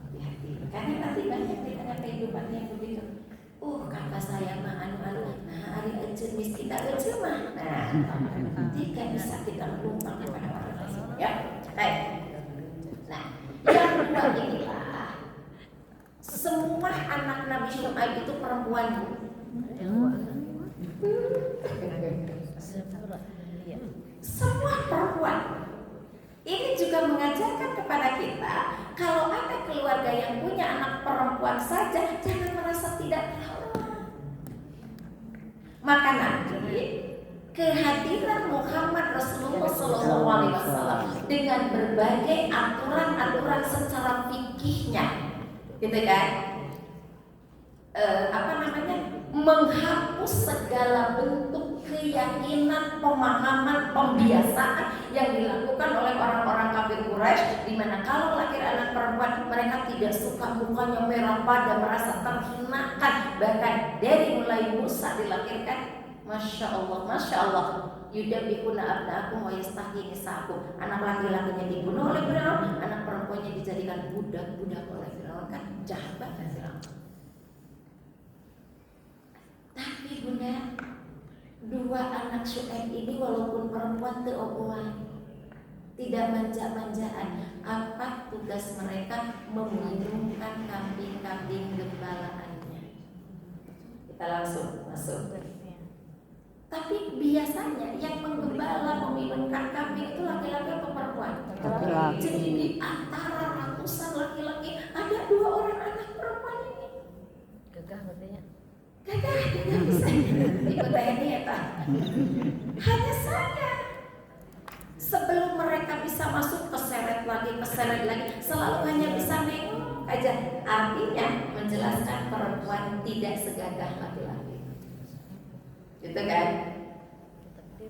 Hati-hati, karena nanti banyak di tengah kehidupan yang begitu. Kata saya mah anu-anu, nah hari ecun miskin tak ecun mah. Nah, jika bisa kita menumpang kepada orang lain, ya. Baik. Nah, yang kedua inilah semua anak Nabi Syuaib itu perempuan. Semua perempuan. Ini juga mengajarkan kepada kita, kalau ada keluarga yang punya anak perempuan saja, jangan merasa tidak trauma. Maka nanti kehadiran Muhammad Rasulullah SAW dengan berbagai aturan-aturan secara fikihnya, gitu kan? Menghapus segala bentuk keyakinan, pemahaman, pembiasaan yang dilakukan oleh orang-orang kafir Quraisy, di mana kalau lahir anak perempuan mereka tidak suka mukanya merah pada, merasa terhinakan. Bahkan dari mulai Musa dilahirkan, Masya Allah, yudabihuna abna'akum wa yastahyi nisa'akum. Anak laki-lakinya dibunuh oleh Firaun, anak perempuannya dijadikan budak-budak oleh Firaun. Kan jahat banget Firaun. Tapi Bunda, dua anak Syuaib ini walaupun perempuan terobohan, tidak manja-manjaan. Apa tugas mereka? Meminumkan kambing-kambing gembalaannya. Kita langsung masuk. Tapi biasanya yang menggembala, meminumkan kambing itu laki-laki atau perempuan? Laki-laki. Jadi di antara ratusan laki-laki ada 2 orang anak perempuan ini. Gagah katanya. Gagah bisa ikut TNI ya Pak. Hanya saja sebelum mereka bisa masuk keseret lagi, selalu hanya bisa nengok aja. Artinya menjelaskan perempuan tidak segagah laki-laki. Gitu kan?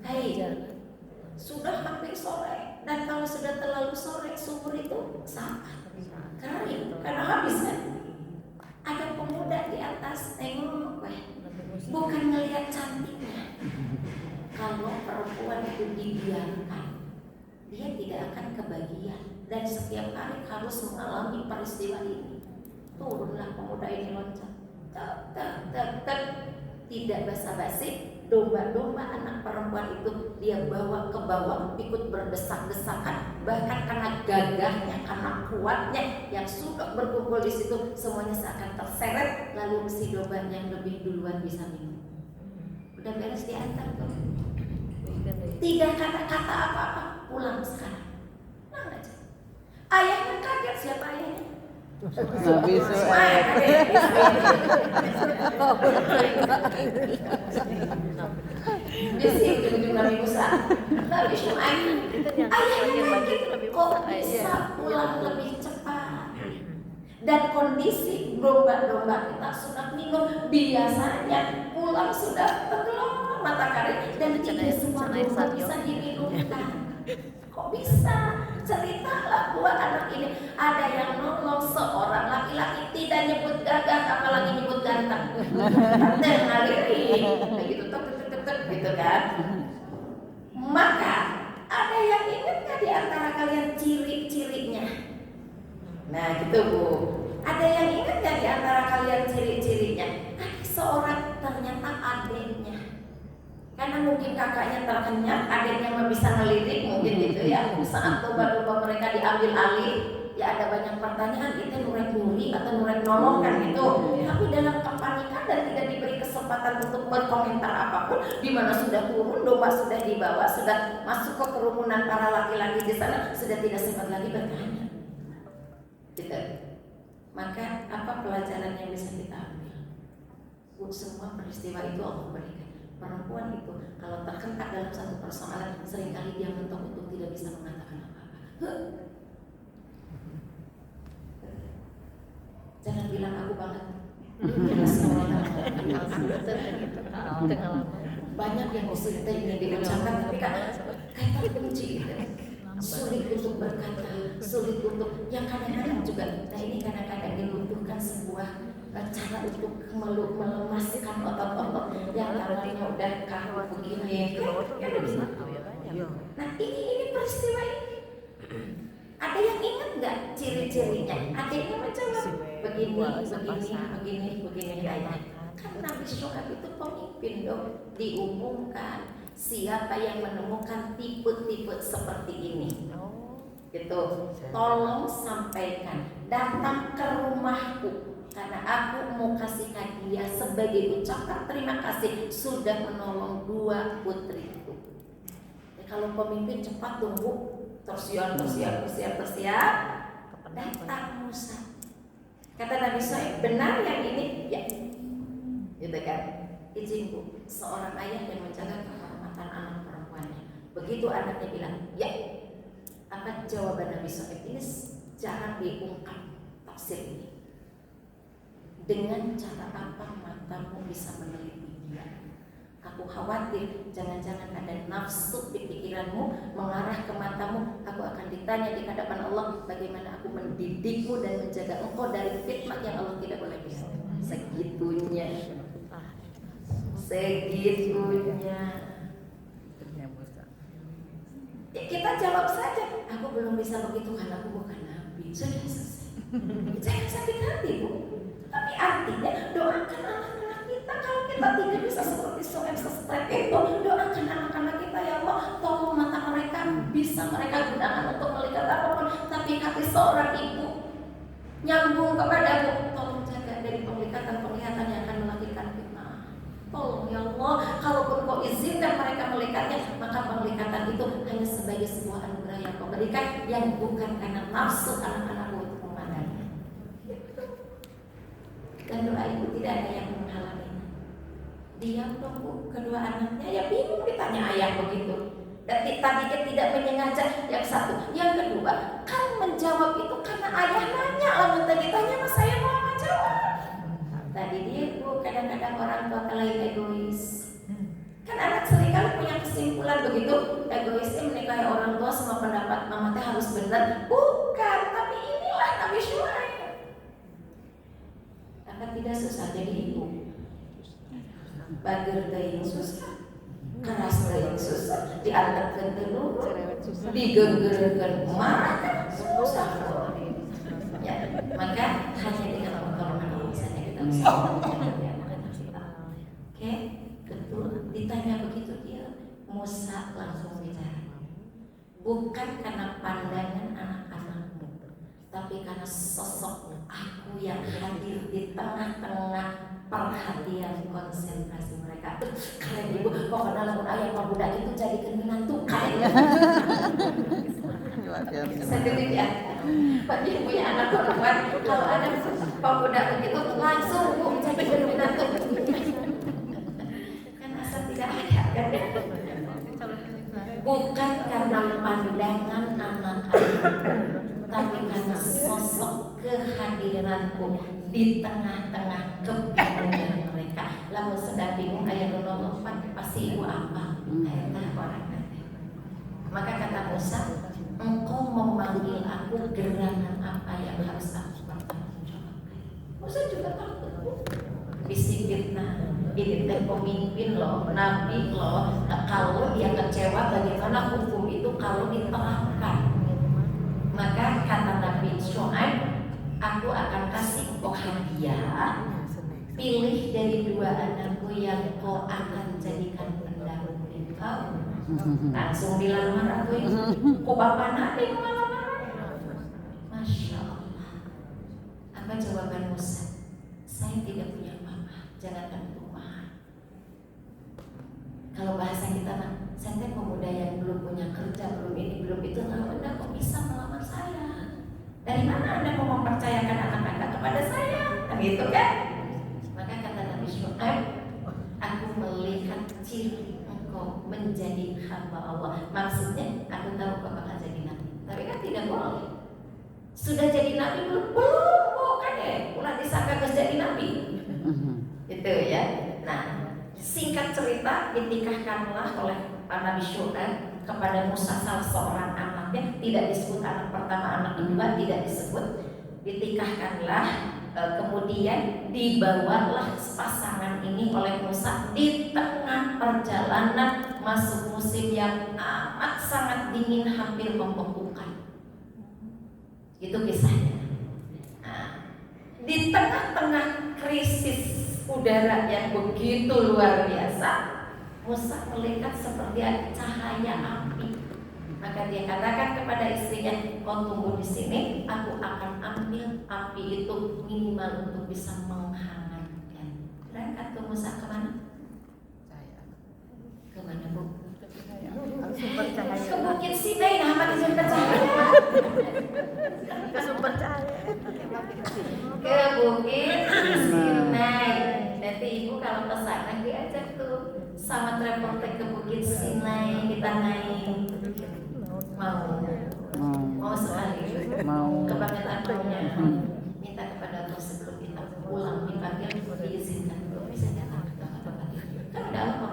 Hai, sudah hampir sore, dan kalau sudah terlalu sore sumur itu sangat kering karena habis kan. Ada pemuda di atas tengok, bukan ngelihat cantiknya. Kalau perempuan itu dibiarkan, dia tidak akan kebagian, dan setiap hari harus mengalami peristiwa ini. Turunlah pemuda ini loncat, tidak basa-basi, domba-domba anak perempuan itu dia bawa ke bawah, ikut berdesak-desakan. Bahkan karena gagahnya, karena kuatnya yang sudah berkumpul di situ, semuanya seakan terseret. Lalu si domba yang lebih duluan bisa minum. Udah beres diantar tuh. Tidak kata-kata apa-apa, pulang sekarang. Pulang aja. Ayahnya kaget, siapa ayahnya? Nabi Syuaib. Di sini ujung-ujung Nabi Musa. Nabi Syuaib. Ayahnya kaget, kok bisa pulang lebih cepat? Dan kondisi domba-domba kita sudah minum, biasanya pulang sudah tenggelam matahari dan tidak semua domba bisa diminumkan. Kok bisa? Ceritalah 2 anak ini. Ada yang nolong seorang laki-laki, tidak nyebut gagah, apalagi nyebut ganteng. Dan ngalirin begitu gitu kan. Maka ada yang ingat gak di antara kalian ciri-cirinya? Nah gitu Bu. Ada yang ingat gak di antara kalian ciri-cirinya? Ada seorang ternyata adiknya. Karena mungkin kakaknya terkenyang, adiknya mah bisa ngelirik mungkin gitu ya. Saat domba-domba mereka diambil alih, ya ada banyak pertanyaan, itu nurek nyuri atau nurek nolong kan gitu. Tapi dalam kepanikan dan tidak diberi kesempatan untuk berkomentar apapun, di mana sudah turun, domba sudah dibawa, sudah masuk ke kerumunan para laki-laki di sana, sudah tidak sempat lagi bertanya. Gitu. Maka apa pelajaran yang bisa kita ambil? Semua peristiwa itu Allah berikan. Perempuan itu kalau terkentak dalam satu persoalan, seringkali dia mentok untuk tidak bisa mengatakan apa-apa. Jangan bilang aku banget. Banyak yang diserintai ingin diucapkan, tapi kan kayak terkunci gitu. Sulit untuk berkata, sulit untuk yang kadang-kadang juga. Nah ini kadang-kadang dibutuhkan sebuah cara untuk melemaskan otot-otot yang namanya udah kaku begini. Nah ini peristiwa ini. Ada yang ingat nggak ciri-cirinya? Adiknya menjawab begini kayak. Kan Nabi Syuaib itu pemimpin dong. Diumumkan siapa yang menemukan tipe-tipe seperti ini. Gitu. Tolong sampaikan, datang ke rumahku. Karena aku mau kasih hadiah sebagai ucapan terima kasih sudah menolong 2 putriku. Ya, kalau pemimpin cepat tunggu, tersiap. Datang Musa. Kata Nabi Syuaib, benar yang ini? Ya. Gitu kan? Izin Bu, seorang ayah yang menjaga kehormatan anak perempuannya. Begitu anaknya bilang, ya. Apa jawaban Nabi Syuaib? Ini jarang diungkap tafsir ini. Dengan cara apa matamu bisa meneliti dia? Aku khawatir jangan-jangan ada nafsu di pikiranmu mengarah ke matamu. Aku akan ditanya di hadapan Allah bagaimana aku mendidikmu dan menjaga engkau dari fitnah yang Allah tidak boleh lihat. Segitunya. Ya, kita jawab saja, aku belum bisa begitu karena aku bukan nabi. Sudah selesai. Jangan sakit hati, Bu. Tapi artinya doakan anak-anak kita. Kalau kita tidak bisa seperti Soeb Sestrep itu, doakan anak-anak kita, ya Allah, tolong mata mereka bisa mereka gunakan untuk melihat apapun. Tapi hati seorang ibu nyambung kepadamu, tolong jaga dari penglihatan-penglihatan yang akan melahirkan fitnah. Tolong ya Allah, kalaupun kau izinkan mereka melihatnya, maka penglihatan itu hanya sebagai sebuah anugerah yang kau berikan, yang bukan karena nafsu anak-anakmu untuk memandangnya. Dan doa ibu tidak ada yang menghalanginya. Diam dong Bu, kedua anaknya ya bingung ditanya ayah begitu. Dan tadinya tidak menyengaja yang satu, yang kedua kan menjawab itu karena ayah nanya, lalu tadi tanya mas saya mau menjawab. Tadi dia Bu, kadang-kadang orang tua lain egois. Kan anak seringkali punya kesimpulan begitu, egoisnya menikahi orang tua, semua pendapat mama teh harus benar. Bukan, tapi inilah Nabi Syuaib. Akan tidak susah jadi ibu. Bagir teuing susah, keras teuing susah, diantarkan dulu, digenggerkan marah kan susah. Ya, maka hanya dengan pertolongan Allah saja kita bisa. Oke, betul. Ditanya begitu dia, Musa langsung bicara. Bukan karena pandangan anak-anakmu, tapi karena sosok aku yang hadir di tengah-tengah perhatian konsentrasi mereka. Kalian ibu, pokoknya lamun ayah pak budak itu jadi keminantu kalian. Sendiri ya. Pak dia punya anak perempuan, kalau ada pak budak begitu langsung bu jadi keminantu. Kan asal tidak ada kan? Bukan karena pandangan anak-anak, tapi karena sosok kehadiranku di tengah-tengah kebingungan mereka. Lalu sedang bingung ayat 04 pasti ibu apa? Ayat orang nanti. Maka kata Musa, engkau memanggil aku gerangan apa yang harus aku pertanggungjawabkan? Musa juga takut. Bisik fitnah. Ini teh pemimpin loh, nabi loh. Nah, kalau dia kecewa, bagaimana hukum itu kalau diterapkan? Maka kata Nabi Syuaib, aku akan kasih kau hadiah. Pilih dari dua anakku yang kau akan jadikan pendahulu engkau. Langsung dilamar aku ini. Kok bapak nabi melamar? Masya Allah. Apa jawaban Musa? Saya tidak punya mama. Jangankan untuk mahar. Kalau bahasa kita mah, saya pemuda yang belum punya kerja, belum ini, belum itu, lalu Anda kok bisa melamar saya? Dari mana Anda mau mempercayakan anak Anda kepada saya? Kan gitu kan? Maka kata Nabi Syuaib, aku melihat ciri engkau menjadi hamba Allah. Maksudnya, aku tahu kau bakal jadi nabi. Tapi kan tidak boleh. Sudah jadi nabi belum? Belum, bukan ya? Ulah disangka harus jadi nabi. Gitu ya. Nah, singkat cerita, dinikahkanlah oleh Nabi Syuaib kepada Musa salah seorang anaknya. Tidak disebut anak pertama, anak kedua tidak disebut. Dinikahkanlah, kemudian dibawalah pasangan ini oleh Musa di tengah perjalanan masuk musim yang amat sangat dingin, hampir membekukan. Itu kisahnya. Nah, di tengah-tengah krisis udara yang begitu luar biasa, Musa melihat seperti ada cahaya api. Maka dia katakan kepada istrinya, kau tunggu di sini, aku akan ambil api itu minimal untuk bisa menghangatkan. Berangkat ke Musa kemana? Kemana Bu? Sumber cahaya. Ke Bukit Sinai, nama di sumber cahaya. Sumber cahaya. Ke Bukit Sinai. Nanti ibu kalau ke sana diajak tuh sama travel tag ke Bukit Sinai, kita naik. Mau sekali. Mau. Kebangetan maunya. Minta kepada Allah sebelum kita pulang dipanggil diizinkan belum bisa datang ke tempat-tempat itu. Kan udah lama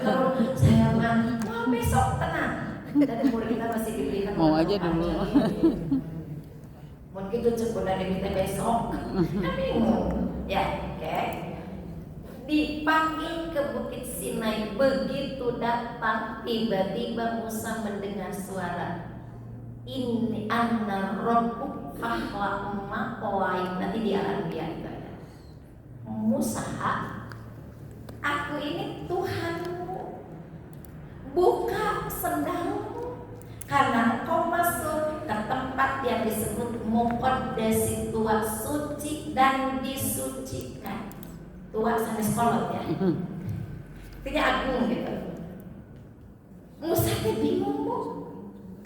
kalau saya mau besok tenang. Dan umur kita masih diberikan. Mau aja dulu. Mungkin itu cukup dari kita besok. Kan bingung. Ya, oke. Dipanggil ke Bukit Sinai, begitu datang tiba-tiba Musa mendengar suara, ini anna rabbuk fahla'ma qawaid. Nanti di Arabia itu ada, Musa, aku ini Tuhanmu, buka sendalmu, karena kau masuk ke tempat yang disebut muqaddas, tua suci dan disucikan. Tua sampai sekolot ya, tidak agung gitu. Musa bingung bu,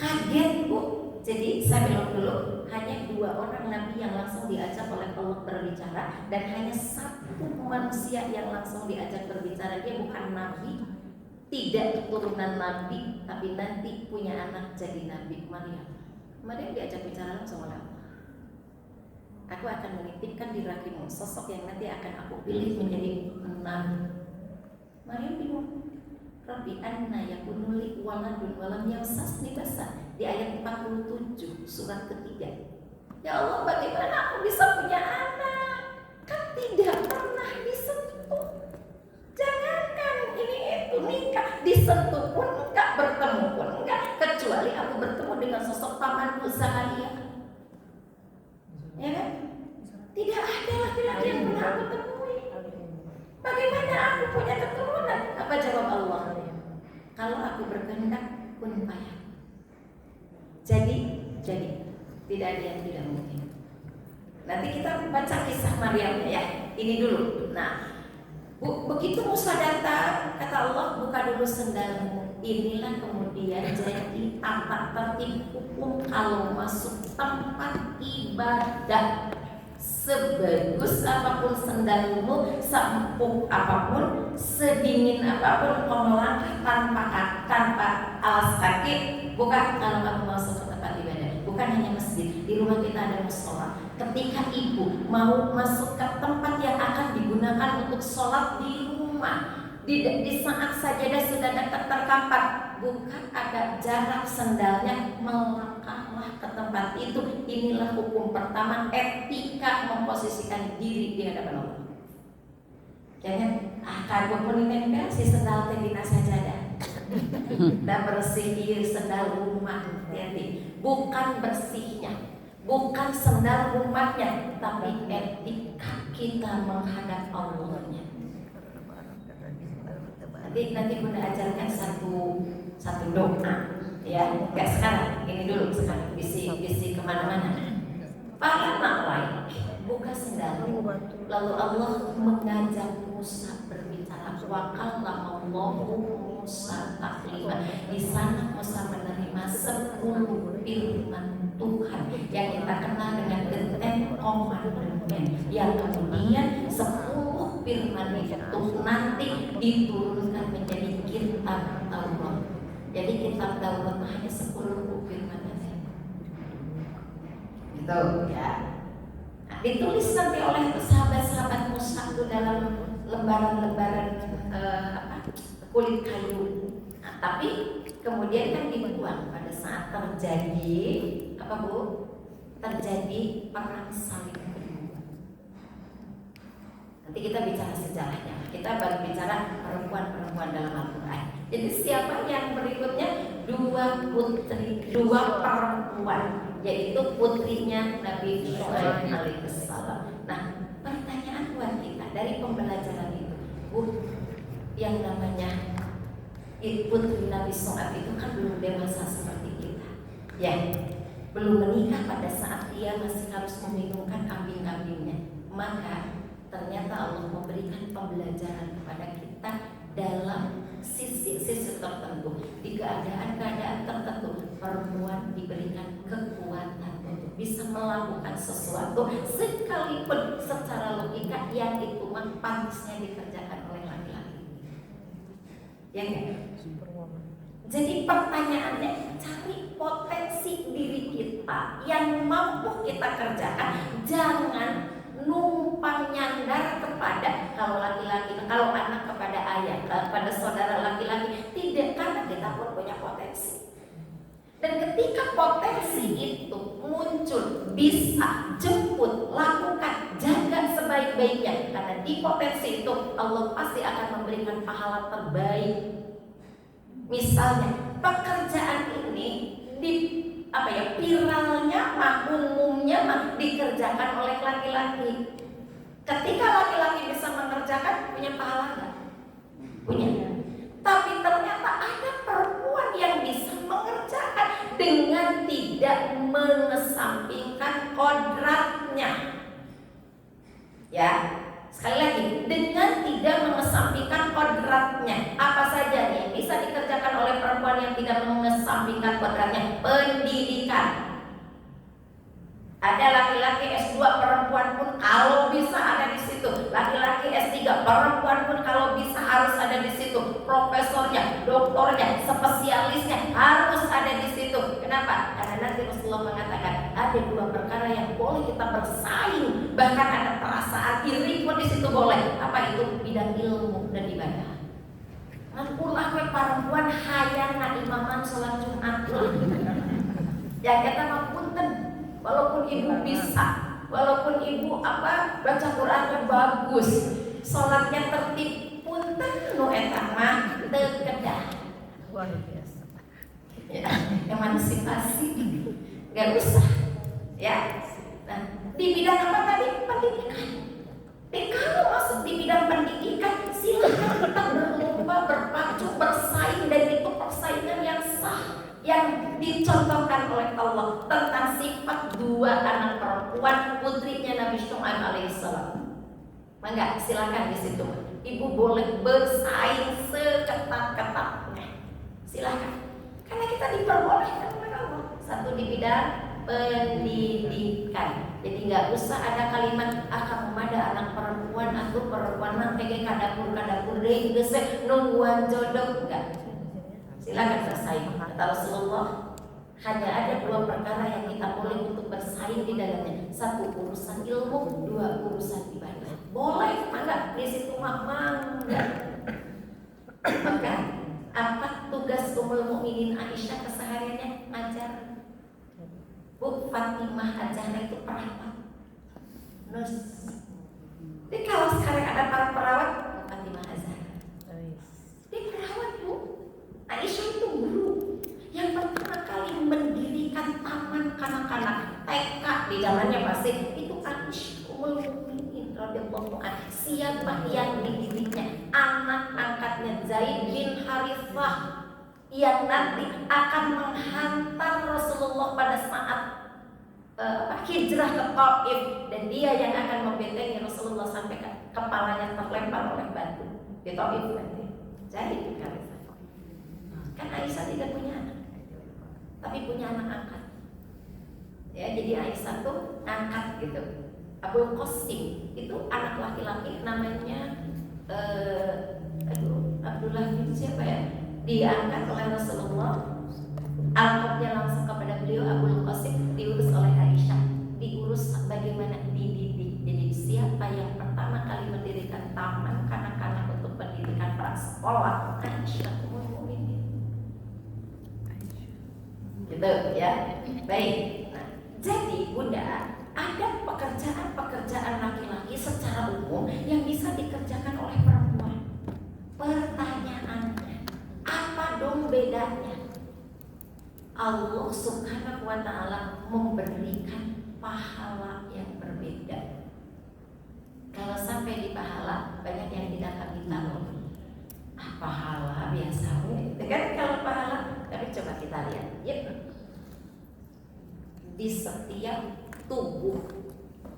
kaget bu. Jadi saya bilang dulu, hanya 2 orang nabi yang langsung diajak oleh Allah berbicara, dan hanya 1 manusia yang langsung diajak berbicara. Dia bukan nabi, tidak keturunan nabi, tapi nanti punya anak jadi nabi. Maryam diajak bicara langsung oleh Allah. Aku akan menitipkan di rahimmu sosok yang nanti akan aku pilih menjadi nabi. Maryam bingung. Rabbi anna yakunu li waladun walam yamsasni basar. Di ayat 47 surat ketiga. Ya Allah, bagaimana aku bisa punya anak? Kan tidak pernah disentuh. Jangankan ini itu nikah, disentuh pun enggak, bertemu pun enggak, kecuali aku bertemu dengan sosok pamanku Zakaria. Ya kan? Tidak ada laki-laki yang pernah aku temui. Bagaimana aku punya keturunan? Apa jawab Allah? Kalau aku berkehendak pun payah. Jadi tidak ada yang tidak mungkin. Nanti kita baca kisah Maryam ya. Ini dulu. Nah, begitu Musa datang, kata Allah, buka dulu sendalmu. Inilah kemudian jadi tata tertib hukum kalau masuk tempat ibadah. Sebagus apapun sendalmu, seempuk apapun, sedingin apapun kau melangkah tanpa alas kaki, bukan kalau kamu masuk ke tempat ibadah. Bukan hanya masjid, di rumah kita ada mushola. Ketika ibu mau masuk ke tempat yang akan digunakan untuk sholat di rumah, di saat sajadah sudah dekat terkapat, bukan agak jarak sendalnya, melangkahlah ke tempat itu. Inilah hukum pertama, etika memposisikan diri di hadapan Allah. Jangan kagum meninggalkan si sendal tendina sajadah dan bersih sendal rumah. Hati-hati, bukan bersihnya, bukan sendal rumahnya, tapi etika kita menghadap Allahnya. Nanti Bunda ajarkan satu doa ya, nggak sekarang, ini dulu sekarang, bisi kemana-mana. Para nakwai buka sendal, lalu Allah mengajak Musa berbicara. Waqallamallahu Musa taklima. Di sana Musa menerima 10 firman Tuhan yang kita kenal dengan the Ten Commandments, yang kemudian 10 firman itu nanti diturunkan menjadi kitab Taurat. Jadi kitab Taurat hanya 10 firman saja. Gitu ya. Nah, ditulis nanti oleh sahabat-sahabat Musa itu dalam lembaran-lembaran kulit kayu. Nah, tapi kemudian kan dibuang pada saat terjadi apa Bu? Terjadi perang salib kedua. Nanti kita bicara sejarahnya. Kita baru bicara perempuan-perempuan dalam Al-Quran. Jadi siapa yang berikutnya? 2 putri, 2 perempuan, yaitu putrinya Nabi Shu'aib alaihissalam. Nah, pertanyaan buat kita dari pembelajaran itu, yang namanya putri Nabi Shu'aib itu kan belum dewasa seperti kita, ya, belum menikah pada saat dia masih harus meminumkan kambing-kambingnya. Maka ternyata Allah memberikan pembelajaran kepada kita dalam sisi-sisi tertentu. Di keadaan-keadaan tertentu, perempuan diberikan kekuatan untuk bisa melakukan sesuatu sekalipun secara logika yang itu pantasnya dikerjakan oleh laki-laki. Ya enggak? Jadi pertanyaannya, cari potensi diri kita yang mampu kita kerjakan. Jangan numpang nyandar kepada ada. Kalau laki-laki, kalau anak kepada ayah, kepada saudara laki-laki, tidak, karena kita pun punya potensi. Dan ketika potensi itu muncul, bisa jemput, lakukan, jaga sebaik-baiknya. Karena di potensi itu Allah pasti akan memberikan pahala terbaik. Misalnya pekerjaan ini viralnya umumnya dikerjakan oleh laki-laki. Ketika laki-laki bisa mengerjakan, punya pahala nggak? Punya. Tapi ternyata ada perempuan yang bisa mengerjakan dengan tidak mengesampingkan kodratnya. Ya, sekali lagi, dengan tidak mengesampingkan kodratnya. Apa saja nih bisa dikerjakan oleh perempuan yang tidak mengesampingkan kodratnya? Pendidikan. Ada laki-laki S2, perempuan pun kalau bisa ada di situ. Laki-laki S3, perempuan pun kalau bisa harus ada di situ. Profesornya, doktornya, spesialisnya harus ada di situ. Kenapa? Karena nanti Rasulullah mengatakan ada dua perkara yang boleh kita bersaing, bahkan ada perasaan iri pun di situ boleh. Apa itu? Bidang ilmu dan ibadah. Ulah ke perempuan hayang na imaman sholat Jumat. Ya kita mampunten. Walaupun ibu bisa, walaupun ibu baca Qurannya bagus, sholatnya tertib, punten nu eta mah teu kedah. Luar biasa. Ya, emansipasi, nggak usah. Ya, nah di bidang apa tadi? Pendidikan. Kalau masuk di bidang pendidikan, silakan kita berlomba, berpacu, bersaing, dan itu persaingan yang sah. Yang dicontohkan oleh Allah tentang sifat dua anak perempuan putrinya Nabi Syuaib alaihissalam. Mangga silakan di situ. Ibu boleh bersaing seketat-ketatnya. Silakan. Karena kita diperbolehkan oleh Allah. Satu di bidang pendidikan. Jadi nggak usah ada kalimat kamu ada anak perempuan atau perempuan mah kayak kadapur deui geus nungguan jodoh, enggak. Silakan bersaing. Kata Rasulullah, hanya ada dua perkara yang kita boleh untuk bersaing di dalamnya. Satu urusan ilmu, dua urusan ibadah. Boleh, mangga di situ mangga. Maka apa tugas Ummul Mukminin Aisyah kesehariannya? Ngajar. Bu Fatimah Ajana itu perawat, nurse. Jadi kalau sekarang ada para perawat, Bu Fatimah Ajana, dia perawat bu. Aisyah itu guru yang pertama kali mendirikan taman kanak-kanak TK di zamannya masih itu Aisyah Ummul Mukminin radhiyallahu anha. Siapa yang dididiknya? Anak angkatnya Zaid bin Harithah yang nanti akan menghantar Rasulullah pada saat hijrah ke Taif, dan dia yang akan membentengi Rasulullah sampai kepalanya terlempar oleh batu di Taif nanti. Zaid bin Harithah. Kan Aisyah tidak punya anak, tapi punya anak angkat. Ya, jadi Aisyah tuh angkat gitu. Abul Qasim itu anak laki-laki namanya Abdullah bin siapa ya? Diangkat oleh Rasulullah. Alqabnya langsung kepada beliau. Abul Qasim diurus oleh Aisyah. Diurus bagaimana dididik. Jadi siapa yang pertama kali mendirikan taman kanak-kanak untuk pendidikan prasekolah? Aisyah. Gitu ya. Baik. Nah, jadi bunda, ada pekerjaan-pekerjaan laki-laki secara umum yang bisa dikerjakan oleh perempuan. Pertanyaannya, apa dong bedanya? Allah Subhanahu wa ta'ala memberikan pahala yang berbeda. Kalau sampai di pahala, banyak yang tidak kita loh. Pahala biasa, kan kalau pahala. Tapi coba kita lihat, yep. Di setiap tubuh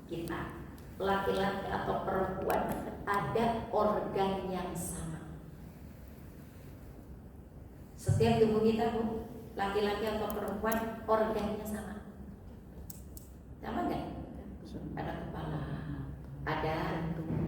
kita, laki-laki atau perempuan, ada organ yang sama. Setiap tubuh kita, bu, laki-laki atau perempuan, organnya sama. Sama nggak? Ada kepala, ada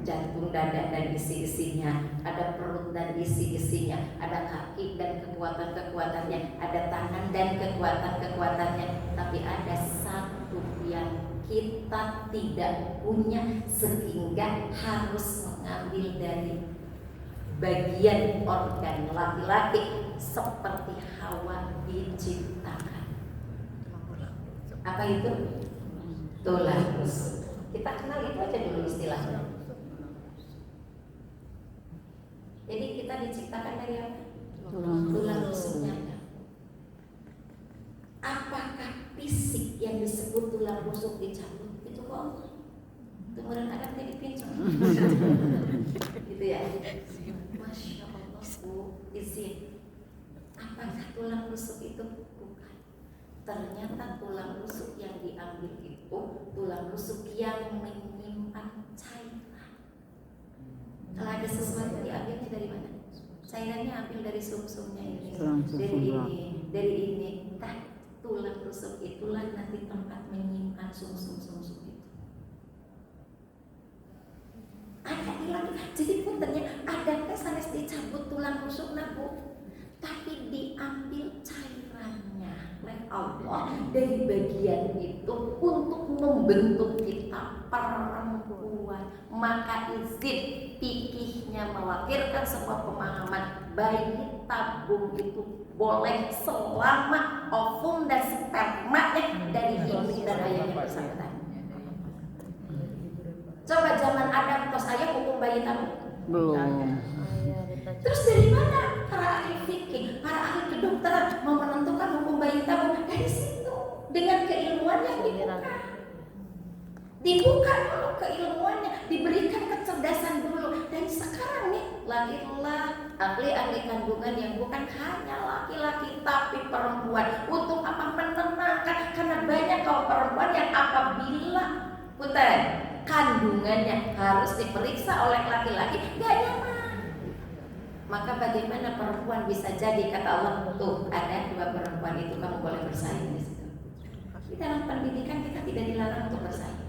jantung, dada dan isi-isinya, ada perut dan isi-isinya, ada kaki dan kekuatan-kekuatannya, ada tangan dan kekuatan-kekuatannya. Tapi ada satu yang kita tidak punya sehingga harus mengambil dari bagian organ laki-laki seperti Hawa diciptakan. Apa itu? Tulang rusuk. Kita kenal itu aja dulu istilahnya. Jadi kita diciptakan dari apa? Tulang rusuknya. Apakah fisik yang disebut tulang rusuk dicabut? Itu kok kemudian akan jadi pincang. Gitu ya. Masya Allah, Bu, izin. Apakah tulang rusuk itu? Bukan. Ternyata tulang rusuk yang diambil itu tulang rusuk yang menyimpan cairan. Kalau ada sesuatu diambilnya dari mana? Cairannya ambil dari sumsumnya ini, dari ini. Tulang rusuk itulah nanti tempat menyimpan sumsum itu. Ada hilang. Jadi puntennya ada tes sanes dicabut tulang rusuk nabu, tapi diambil cairannya oleh Allah dari bagian itu untuk membentuk kita perempuan. Maka izin fikihnya melahirkan sebuah pemahaman bayi tabung itu boleh selama ovum dan spermanya dari ibu dan ayahnya bersangkutan. Coba zaman Adam tos ayah hukum bayi tabung? Belum. Terus dari mana para ahli fikih, para ahli kedokteran mau menentukan hukum bayi tabung? Dari situ dengan keilmuan yang dibuka dulu keilmuannya, diberikan kecerdasan dulu. Dan sekarang nih lahirlah ahli-ahli kandungan yang bukan hanya laki-laki tapi perempuan. Untuk apa? Menenangkan, karena banyak kaum perempuan yang apabila punten kandungannya harus diperiksa oleh laki-laki gak nyaman. Maka bagaimana perempuan bisa jadi, kata Allah, tuh ada dua perempuan itu kamu boleh bersaing di situ. Di dalam pendidikan kita tidak dilarang untuk bersaing.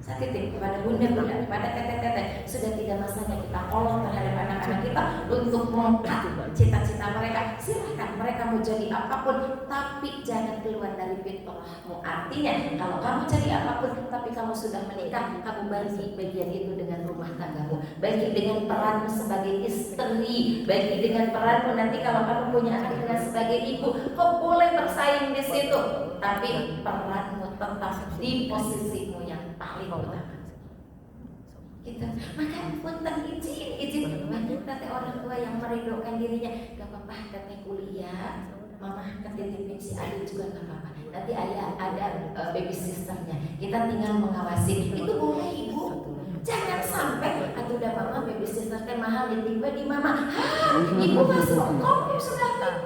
Saya titip kepada bunda-bunda, kepada teteh-teteh, sudah tidak masanya kita kolot terhadap anak-anak kita untuk mengangkat cita-cita mereka. Silahkan mereka mau jadi apapun, tapi jangan keluar dari fitrahmu. Artinya kalau kamu jadi apapun, tapi kamu sudah menikah, kamu bagi bagian itu dengan rumah tanggamu, bagi dengan peranmu sebagai istri, bagi dengan peranmu nanti kalau kamu punya anak dengan sebagai ibu, kau boleh bersaing di situ, tapi peranmu tetap di posisimu yang paling utama. Gitu. Maka punten izin banyak nanti orang tua yang merindukan dirinya, gak apa-apa katanya kuliah, mama ketitipin si adik juga gak apa-apa. Nanti ayah ada baby sisternya, kita tinggal mengawasi. Itu boleh ibu. Jangan sampai atau udah mama baby sisternya mahal tiba di mama. Ibu masuk kok sudah tahu.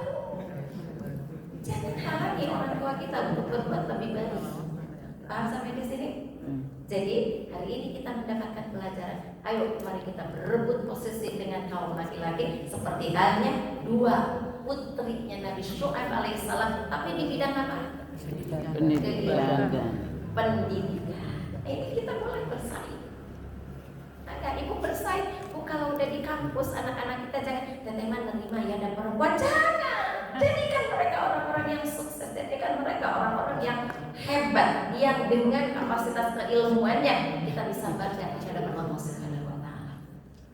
Jangan halangi orang tua kita untuk berbuat lebih baik. Paham sampai di sini? Jadi hari ini kita mendapatkan pelajaran. Ayo mari kita berebut posisi dengan kaum laki-laki seperti halnya dua putrinya Nabi Syuaib alaihissalam, tapi di bidang apa? Pendidikan. Ini kita boleh bersaing. Agak ibu bersaing. Kalau udah di kampus anak-anak kita jangan teteh menerima ya dan perempuan, jangan. Jadikan mereka orang-orang yang sukses, jadikan mereka orang-orang yang hebat, yang dengan kapasitas keilmuannya kita bisa bangga di hadapan Allah Subhanahu wa taala.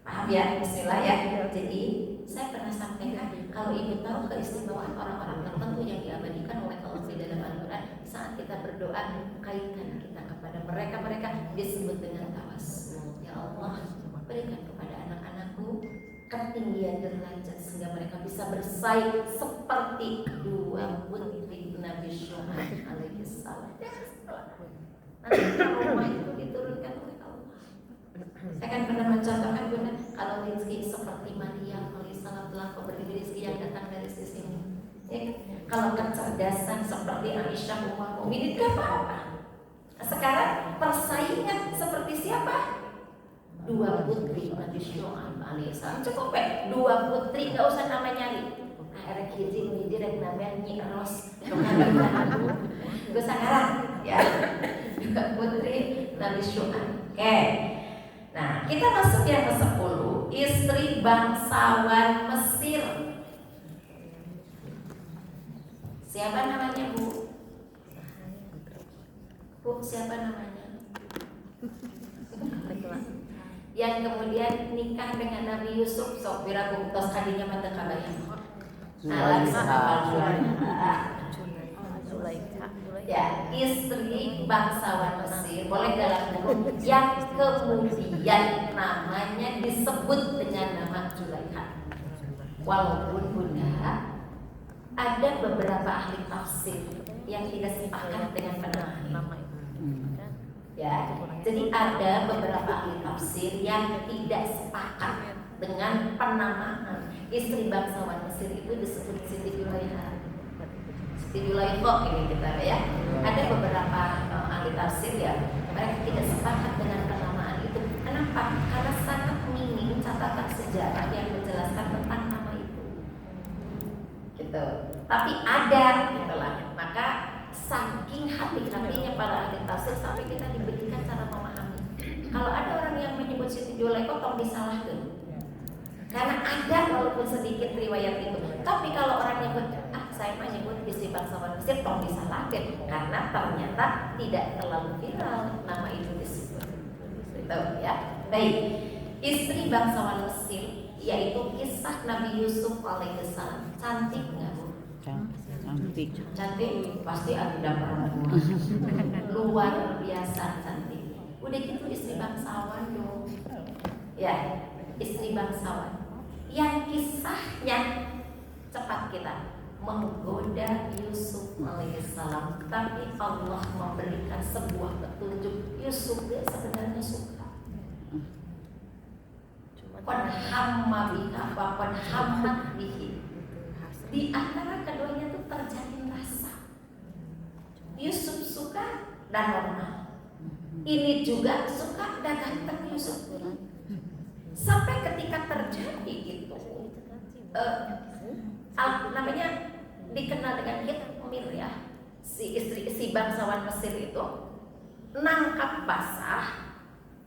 Paham ya? Bismillah ya. Jadi saya pernah sampaikan kalau ibu tahu keistimewaan orang-orang tertentu yang diabadikan oleh Allah di dalam Al-Quran, saat kita berdoa kaitkan kita kepada mereka disebut dengan tawassul. Ya Allah, berikan kepada anak-anakku ketinggian derajat sehingga mereka bisa bersaing seperti dua putri Nabi Syuaib alaihissalam. Nanti rumah itu diturunkan oleh Allah. Saya kan pernah mencontohkan bunda, kalau rezeki seperti Maria alaihissalam telah memberi rezeki yang datang dari sisimu. Ya, kalau kecerdasan seperti Aisyah Ummul Mukminin gak apa-apa. Sekarang persaingan seperti siapa? Dua putri Nabi Syuaib alaihissalam. Cukup ya, dua putri, gak usah nama nyari. Akhirnya hiji direk namanya Nyi Eros. Gue sangaran ya. Dua putri Nabi Syuaib. Oke. Nah, kita masuk yang ke-10, istri bangsawan Mesir. Siapa namanya, Bu? Bu, siapa namanya? yang kemudian nikah dengan Nabi Yusuf, sok biraku tos kadinya mata kabayang. Zulaikha. Ya, istri bangsawan Mesir, boleh dalam kurung, yang kemudian namanya disebut dengan nama Zulaikha. Walaupun Bunda ada beberapa ahli tafsir yang tidak sepakat dengan penamaan itu. Ya, jadi ada beberapa ahli tafsir yang tidak sepakat dengan penamaan istri bangsawan Mesir itu disebut Siti Zulaikha. Siti Zulaikha ini kita ya. Ada beberapa ahli tafsir ya, mereka tidak sepakat dengan penamaan itu. Kenapa? Karena sangat minim catatan sejarah yang menjelaskan tentang nama itu. Gitu. Tapi ada, gitulah. Maka saking hati-hatinya para ahli tafsir sampai kita diberikan cara memahami. Kalau ada orang yang menyebut Siti Zulaikha, tolong disalahkan. Karena ada walaupun sedikit riwayat itu. Tapi kalau orang nyebut, saya mah nyebut istri bangsawan Mesir, tolong disalahkan. Karena ternyata tidak terlalu viral nama itu disebut. Gitu ya. Baik, istri bangsawan Mesir yaitu kisah Nabi Yusuf alaihissalam. Cantik nggak Bu? Cantik. Cantik, pasti ada perempuan luar biasa cantik. Udah gitu istri bangsawan dong. Ya, istri bangsawan yang kisahnya cepat kita menggoda Yusuf alaihissalam, tapi Allah memberikan sebuah petunjuk. Yusuf dia sebenarnya suka. Qad hamma biha wa qad hammat bihi. Di antara keduanya itu terjadi rasa. Yusuf suka dan normal. Ini juga suka dan ganteng Yusuf. Sampai ketika terjadi gitu, namanya dikenal dengan Kitmir ya, si bangsawan Mesir itu nangkap basah.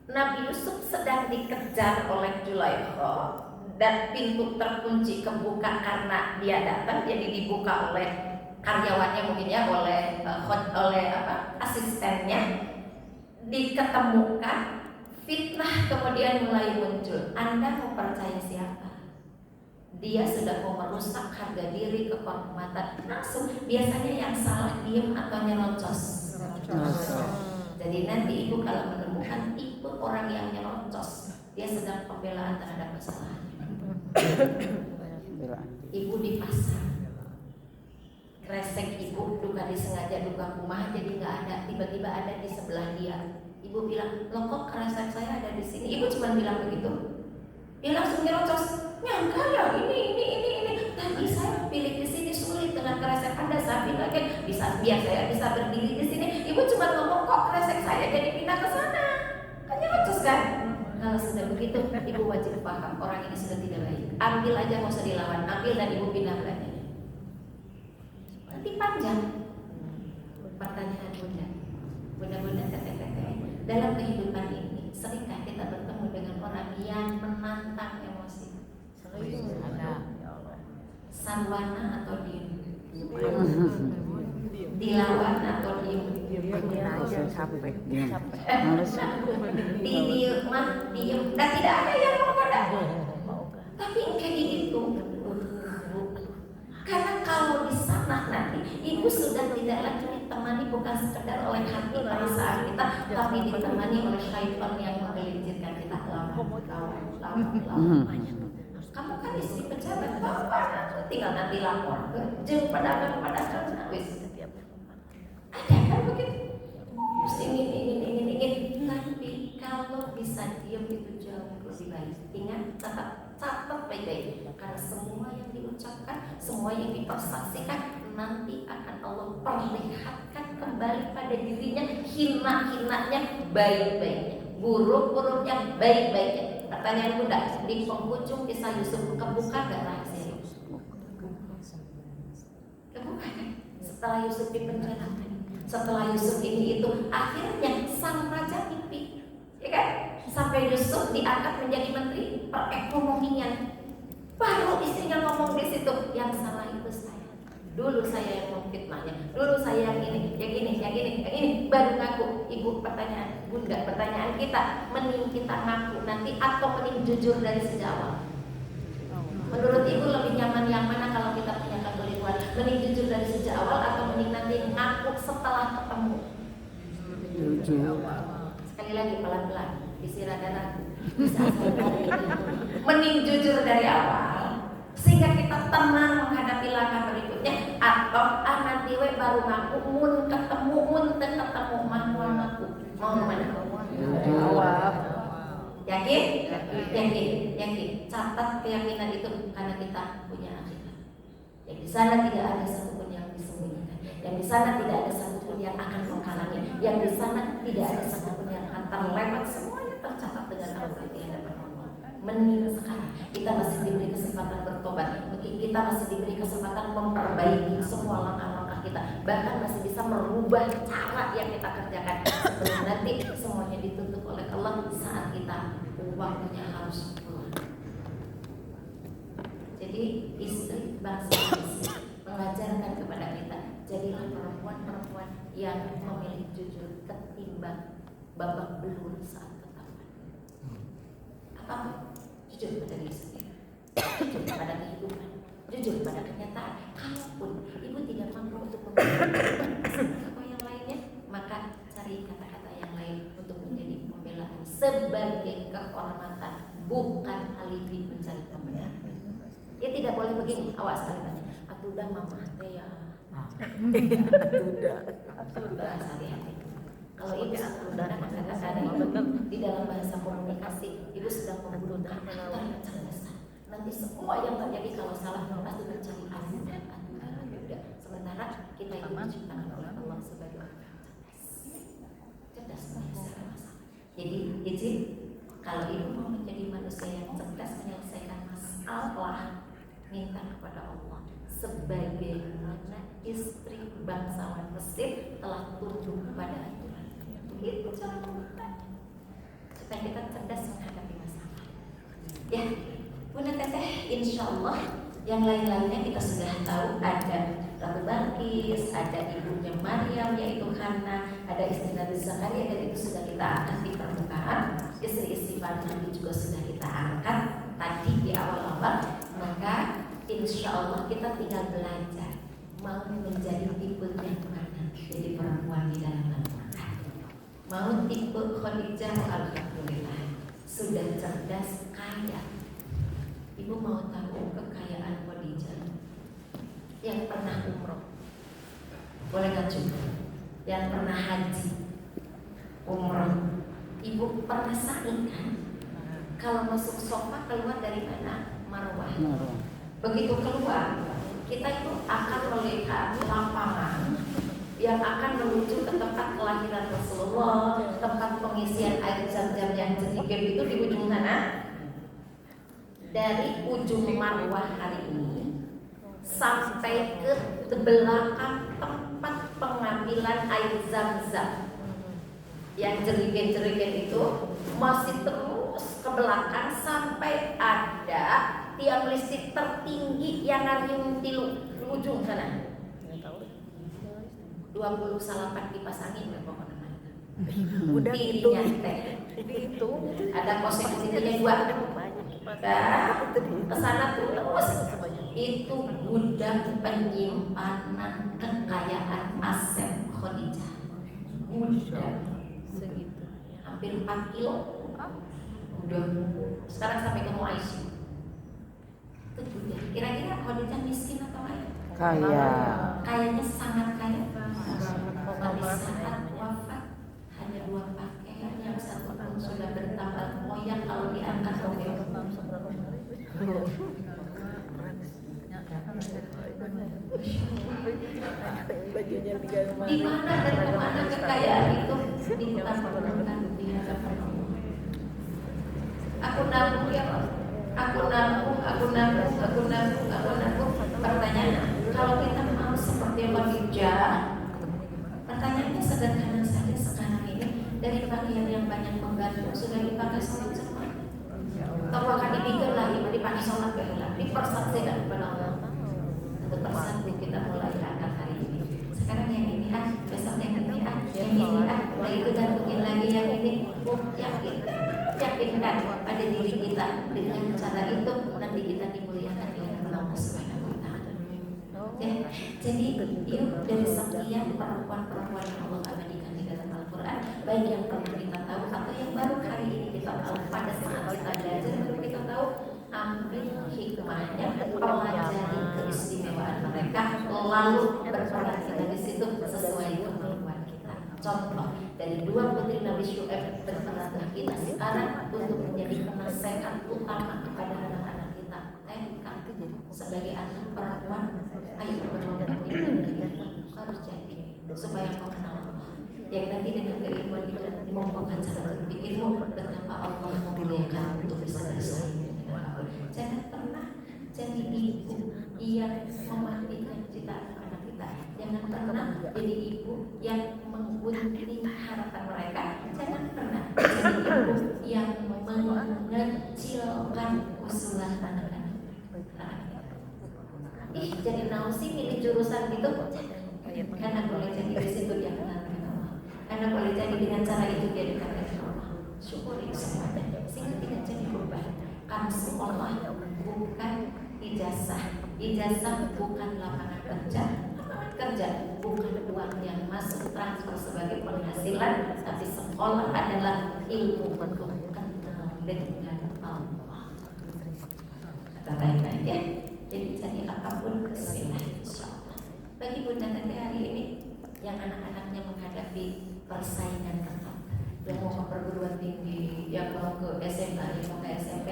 Nabi Yusuf sedang dikejar oleh Zulaikha dan pintu terkunci kebuka karena dia datang, jadi dibuka oleh karyawannya mungkin ya, oleh asistennya, diketemukan. Fitnah kemudian mulai muncul. Anda mau percaya siapa? Dia sudah mau merusak harga diri, kehormatan. Langsung biasanya yang salah diem atau nyerocos. Jadi nanti ibu kalau menemukan ikut orang yang nyerocos, dia sedang pembelaan terhadap kesalahannya. Ibu di pasar, kresek ibu duka disengaja, duka kumaha jadi nggak ada, tiba-tiba ada di sebelah dia. Ibu bilang, loh kok kresek saya ada di sini? Ibu cuma bilang begitu. Dia langsung nyerocos, nyangka ya ini. Tadi saya pilih di sini sulit dengan kresek Anda. Saya bilang biar saya bisa berdiri di sini. Ibu cuma ngomong kok kresek saya jadi pindah ke sana. Kan nyerocos kan? Kalau sudah begitu, ibu wajib paham orang ini sudah tidak baik. Ambil aja, nggak usah dilawan. Ambil dan ibu pindah belanjanya. Nanti panjang pertanyaan Bunda teteh-teteh. Dalam kehidupan ini, seringkah kita bertemu dengan orang yang menantang emosi. Sarwana atau diem? Dilawan atau diem? Capek. Diem. Dan tidak ada yang menggoda. Tapi kayak gitu. Karena kalau di sana nanti ibu sudah tidak lagi ditemani bukan sekedar oleh hati perasaan kita, tapi ditemani oleh syaitan yang menggelincirkan kita lama. Kamu kan istri pejabat, bapak tinggal nanti lapor ke jeng pedagang wis. Ada kan begitu? Mesti ingin. Tapi kalau bisa diam itu jauh lebih baik. Ingat, catat baik-baik. Karena semua yang diucapkan, semua yang dipersaksikan nanti akan Allah perlihatkan kembali pada dirinya, hina-hinanya baik-baiknya, buruk-buruknya baik-baiknya. Pertanyaan Bunda, di penghujung kisah Yusuf kebuka gak rahasia? Kebuka kan? Setelah Yusuf dipenjarakan, setelah Yusuf ini itu, akhirnya sang raja mimpi, ya kan? Sampai Yusuf diangkat menjadi menteri perekonomian. Baru istrinya ngomong di situ, yang salah itu saya. Dulu saya yang memfitnahnya, dulu saya yang ini, yang ini, baru ngaku. Ibu, pertanyaan Bunda, pertanyaan kita, mending kita ngaku nanti atau mending jujur dari sejak awal? Menurut Ibu lebih nyaman yang mana kalau kita punya kekeliruan? Mending jujur dari sejak awal atau mending nanti ngaku setelah ketemu? Jujur. Sekali lagi pelan-pelan, disirat darah. Mending jujur dari awal sehingga kita tenang menghadapi langkah berikutnya, atau nanti we baru ngaku mun ketemu mau ngaku mau kemana? Yakin. Catat keyakinan itu karena kita punya akhirat. Yang di sana tidak ada satupun yang disembunyikan. Yang di sana tidak ada satupun yang akan menghalangi. Yang di sana tidak ada satupun yang akan terlewat. Semuanya tercatat dengan Al-Quran di hadapan Allah. Mending sekarang kita masih diberi kesempatan bertobat. Kita masih diberi kesempatan memperbaiki semua langkah-langkah kita. Bahkan masih bisa merubah cara yang kita kerjakan. Sebelum nanti semuanya ditutup oleh Allah saat kita waktunya harus keluar. Jadi istri bangsa Indonesia mengajarkan kepada kita, jadilah perempuan-perempuan yang memilih jujur ketimbang babak belur saat ketahuan. Apa? Jujur pada diri sendiri, jujur pada kehidupan, jujur pada kenyataan. Kalaupun ibu tidak mampu untuk apa yang lainnya, maka cari kata-kata yang lain untuk menjadi pembelaan sebagai kehormatan, bukan alibi mencari pembelaan. Ya tidak boleh begini, awas kalimatnya. Atudah mama teh ya. Atudah hati-hati. Kalau ibu atudah kata-kata di dalam bahasa komunikasi, ibu sedang menggunakan kata cerdasan. Nanti semua yang terjadi kalau salah pasti mencari atudah. Sementara kita itu diciptakan oleh Allah sebagai orang cerdas menyelesaikan masalah. Jadi izin, kalau ibu mau menjadi manusia yang cerdas menyelesaikan masalah, minta kepada Allah sebagaimana istri bangsawan Mesir telah tunduk kepada aturan. Itu cara membuka supaya kita cerdas menghadapi masalah. Ya, Bunda Teteh, insya Allah yang lain-lainnya kita sudah tahu. Ada Ratu Balkis, ada ibunya Maryam yaitu Hana, ada istri Nabi Zakaria, dan itu sudah kita angkat di permukaan. Istri-istri para nabi juga sudah kita angkat tadi di awal-awal. Maka insya Allah kita tinggal belajar mau menjadi tipe yang mana, jadi perempuan di dalam Al-Quran. Mau tipe Khadijah, alhamdulillah sudah cerdas, kaya. Ibu mau tahu kekayaan Khadijah? Yang pernah umroh, boleh gak juga? Yang pernah haji, umroh. Ibu pernah saling kan? Kalau masuk sofa keluar dari mana? Marwah. Begitu keluar, kita itu akan melihat lapangan yang akan menuju ke tempat kelahiran Rasulullah, tempat pengisian air zam-zam yang jernih itu di ujung sana. Dari ujung Marwah hari ini sampai ke belakang tempat pengambilan air zam-zam yang jerigen-jerigen itu masih terus ke belakang sampai ada tiang listrik tertinggi yang ngariung di ujung sana. 20 salapan kipas angin pokoknya. Udah itu ada posisinya 2. Kesana terus itu gudang penyimpanan kekayaan aset Khadijah. Gudang segitu, hampir 4 kilo. Udah sekarang sampai ke Aisyah. Itu gudang. Kira-kira Khadijah miskin atau kaya? Kaya. Kayaknya sangat kaya. Pada saat wafat hanya 2 pakaian, yang satu pun sudah bertambah moyang kalau diangkat oleh di mana dan kemana kekayaan itu ditampilkan di hadapan Allah. Aku nabung ya Allah, aku nabung. Pertanyaan, kalau kita mau seperti Khadijah, pertanyaannya sederhana saja sekarang ini. Dari pakaian yang banyak menggantung sudah dipakai sholat semua. Tahu akan dipikir lagi dipakai sholat kehilang, dipersaksikan kepada Allah. bersatu kita mulai angkat hari ini. Sekarang yang ini besok yang ini yang ini nah itu gantungin lagi yang ini. Yakinkan pada diri kita dengan cara itu nanti kita dimuliakan dengan Allah Subhanahu wa Ta'ala. Ya, jadi yuk dari sekian perempuan-perempuan yang Allah abadikan di dalam Al-Quran, baik yang pernah kita tahu atau yang baru kali ini kita tahu, pada saat kita belajar baru kita tahu, ambil hikmahnya, pelajari keistimewaan mereka, lalu berperan kita di situ sesuai kemampuan kita. Contoh dari dua putri Nabi Syuaib, berperanlah kita sekarang untuk menjadi penasehat utama kepada anak-anak kita. Sebagai anak perempuan, ayo harus jadi supaya kau kenal Allah. Yang nanti dengan keilmuan itu membuka cara berpikirmu betapa Allah memuliakan untuk bisa bersaing dengan Allah. Jangan pernah jadi ibu yang mematikan cita anak kita. Jangan pernah jadi ibu yang menggunting harapan mereka. Jangan pernah jadi ibu yang mengecilkan usulan anak-anak. Jadi nausi milih jurusan gitu, karena boleh jadi di situ dia kenal dengan Allah. Karena boleh jadi dengan cara itu dia dekat dengan Allah. Syukuri semuanya sehingga tidak jadi beban. Karena sekolah bukan ijazah, ijazah bukan lapangan kerja, lapangan kerja bukan uang yang masuk transfer sebagai penghasilan, tapi sekolah adalah ilmu untuk kenal dengan Allah. Kata lain ya. Jadi apapun bismillah insyaallah. Bagi bunda tante hari ini yang anak-anaknya menghadapi persaingan ketat, yang mau ke perguruan tinggi, yang mau ke SMA, yang mau ke SMP,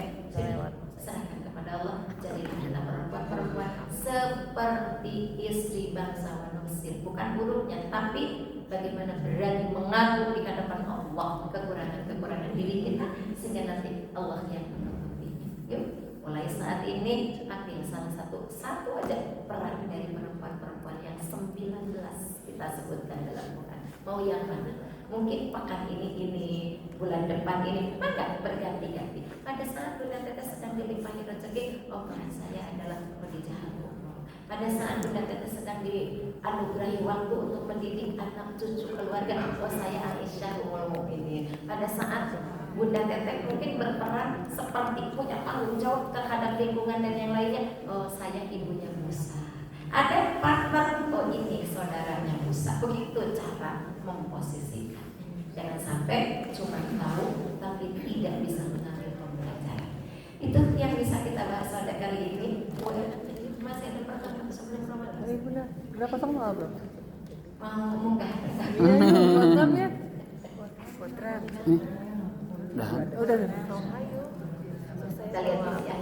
serahkan kepada Allah. Jadilah anak perempuan seperti istri bangsawan Mesir, bukan buruknya, tapi bagaimana berani mengaku di hadapan Allah kekurangan diri kita sehingga nanti Allah yang menutupinya. Yuk. Mulai saat ini ambil salah satu aja peran dari perempuan-perempuan yang 19 kita sebutkan dalam Quran. Mau yang mana? Mungkin pekan ini, bulan depan ini, maka berganti-ganti. Pada saat bulan Tete sedang dilimpahi rezeki, peran saya adalah Khadijah Al-Kubra. Pada saat bulan Tete sedang dianugerahi waktu untuk mendidik anak cucu keluarga, saya Aisyah Ummul Mukminin. Pada saat Bunda Teteh mungkin berperan seperti punya tanggung jawab terhadap lingkungan dan yang lainnya. Saya ibunya Musa. Ada partner, ini saudaranya Musa. Begitu cara memposisikan. Jangan sampai cuma tahu tapi tidak bisa mengambil pembelajaran. Itu yang bisa kita bahas pada kali ini. Masih ada pertanyaan sebelum Ramadan? Bunda, berapa sama belum? Mau munggah? Iya, ya. Potret. Udah. Udah. Kita lihat ya.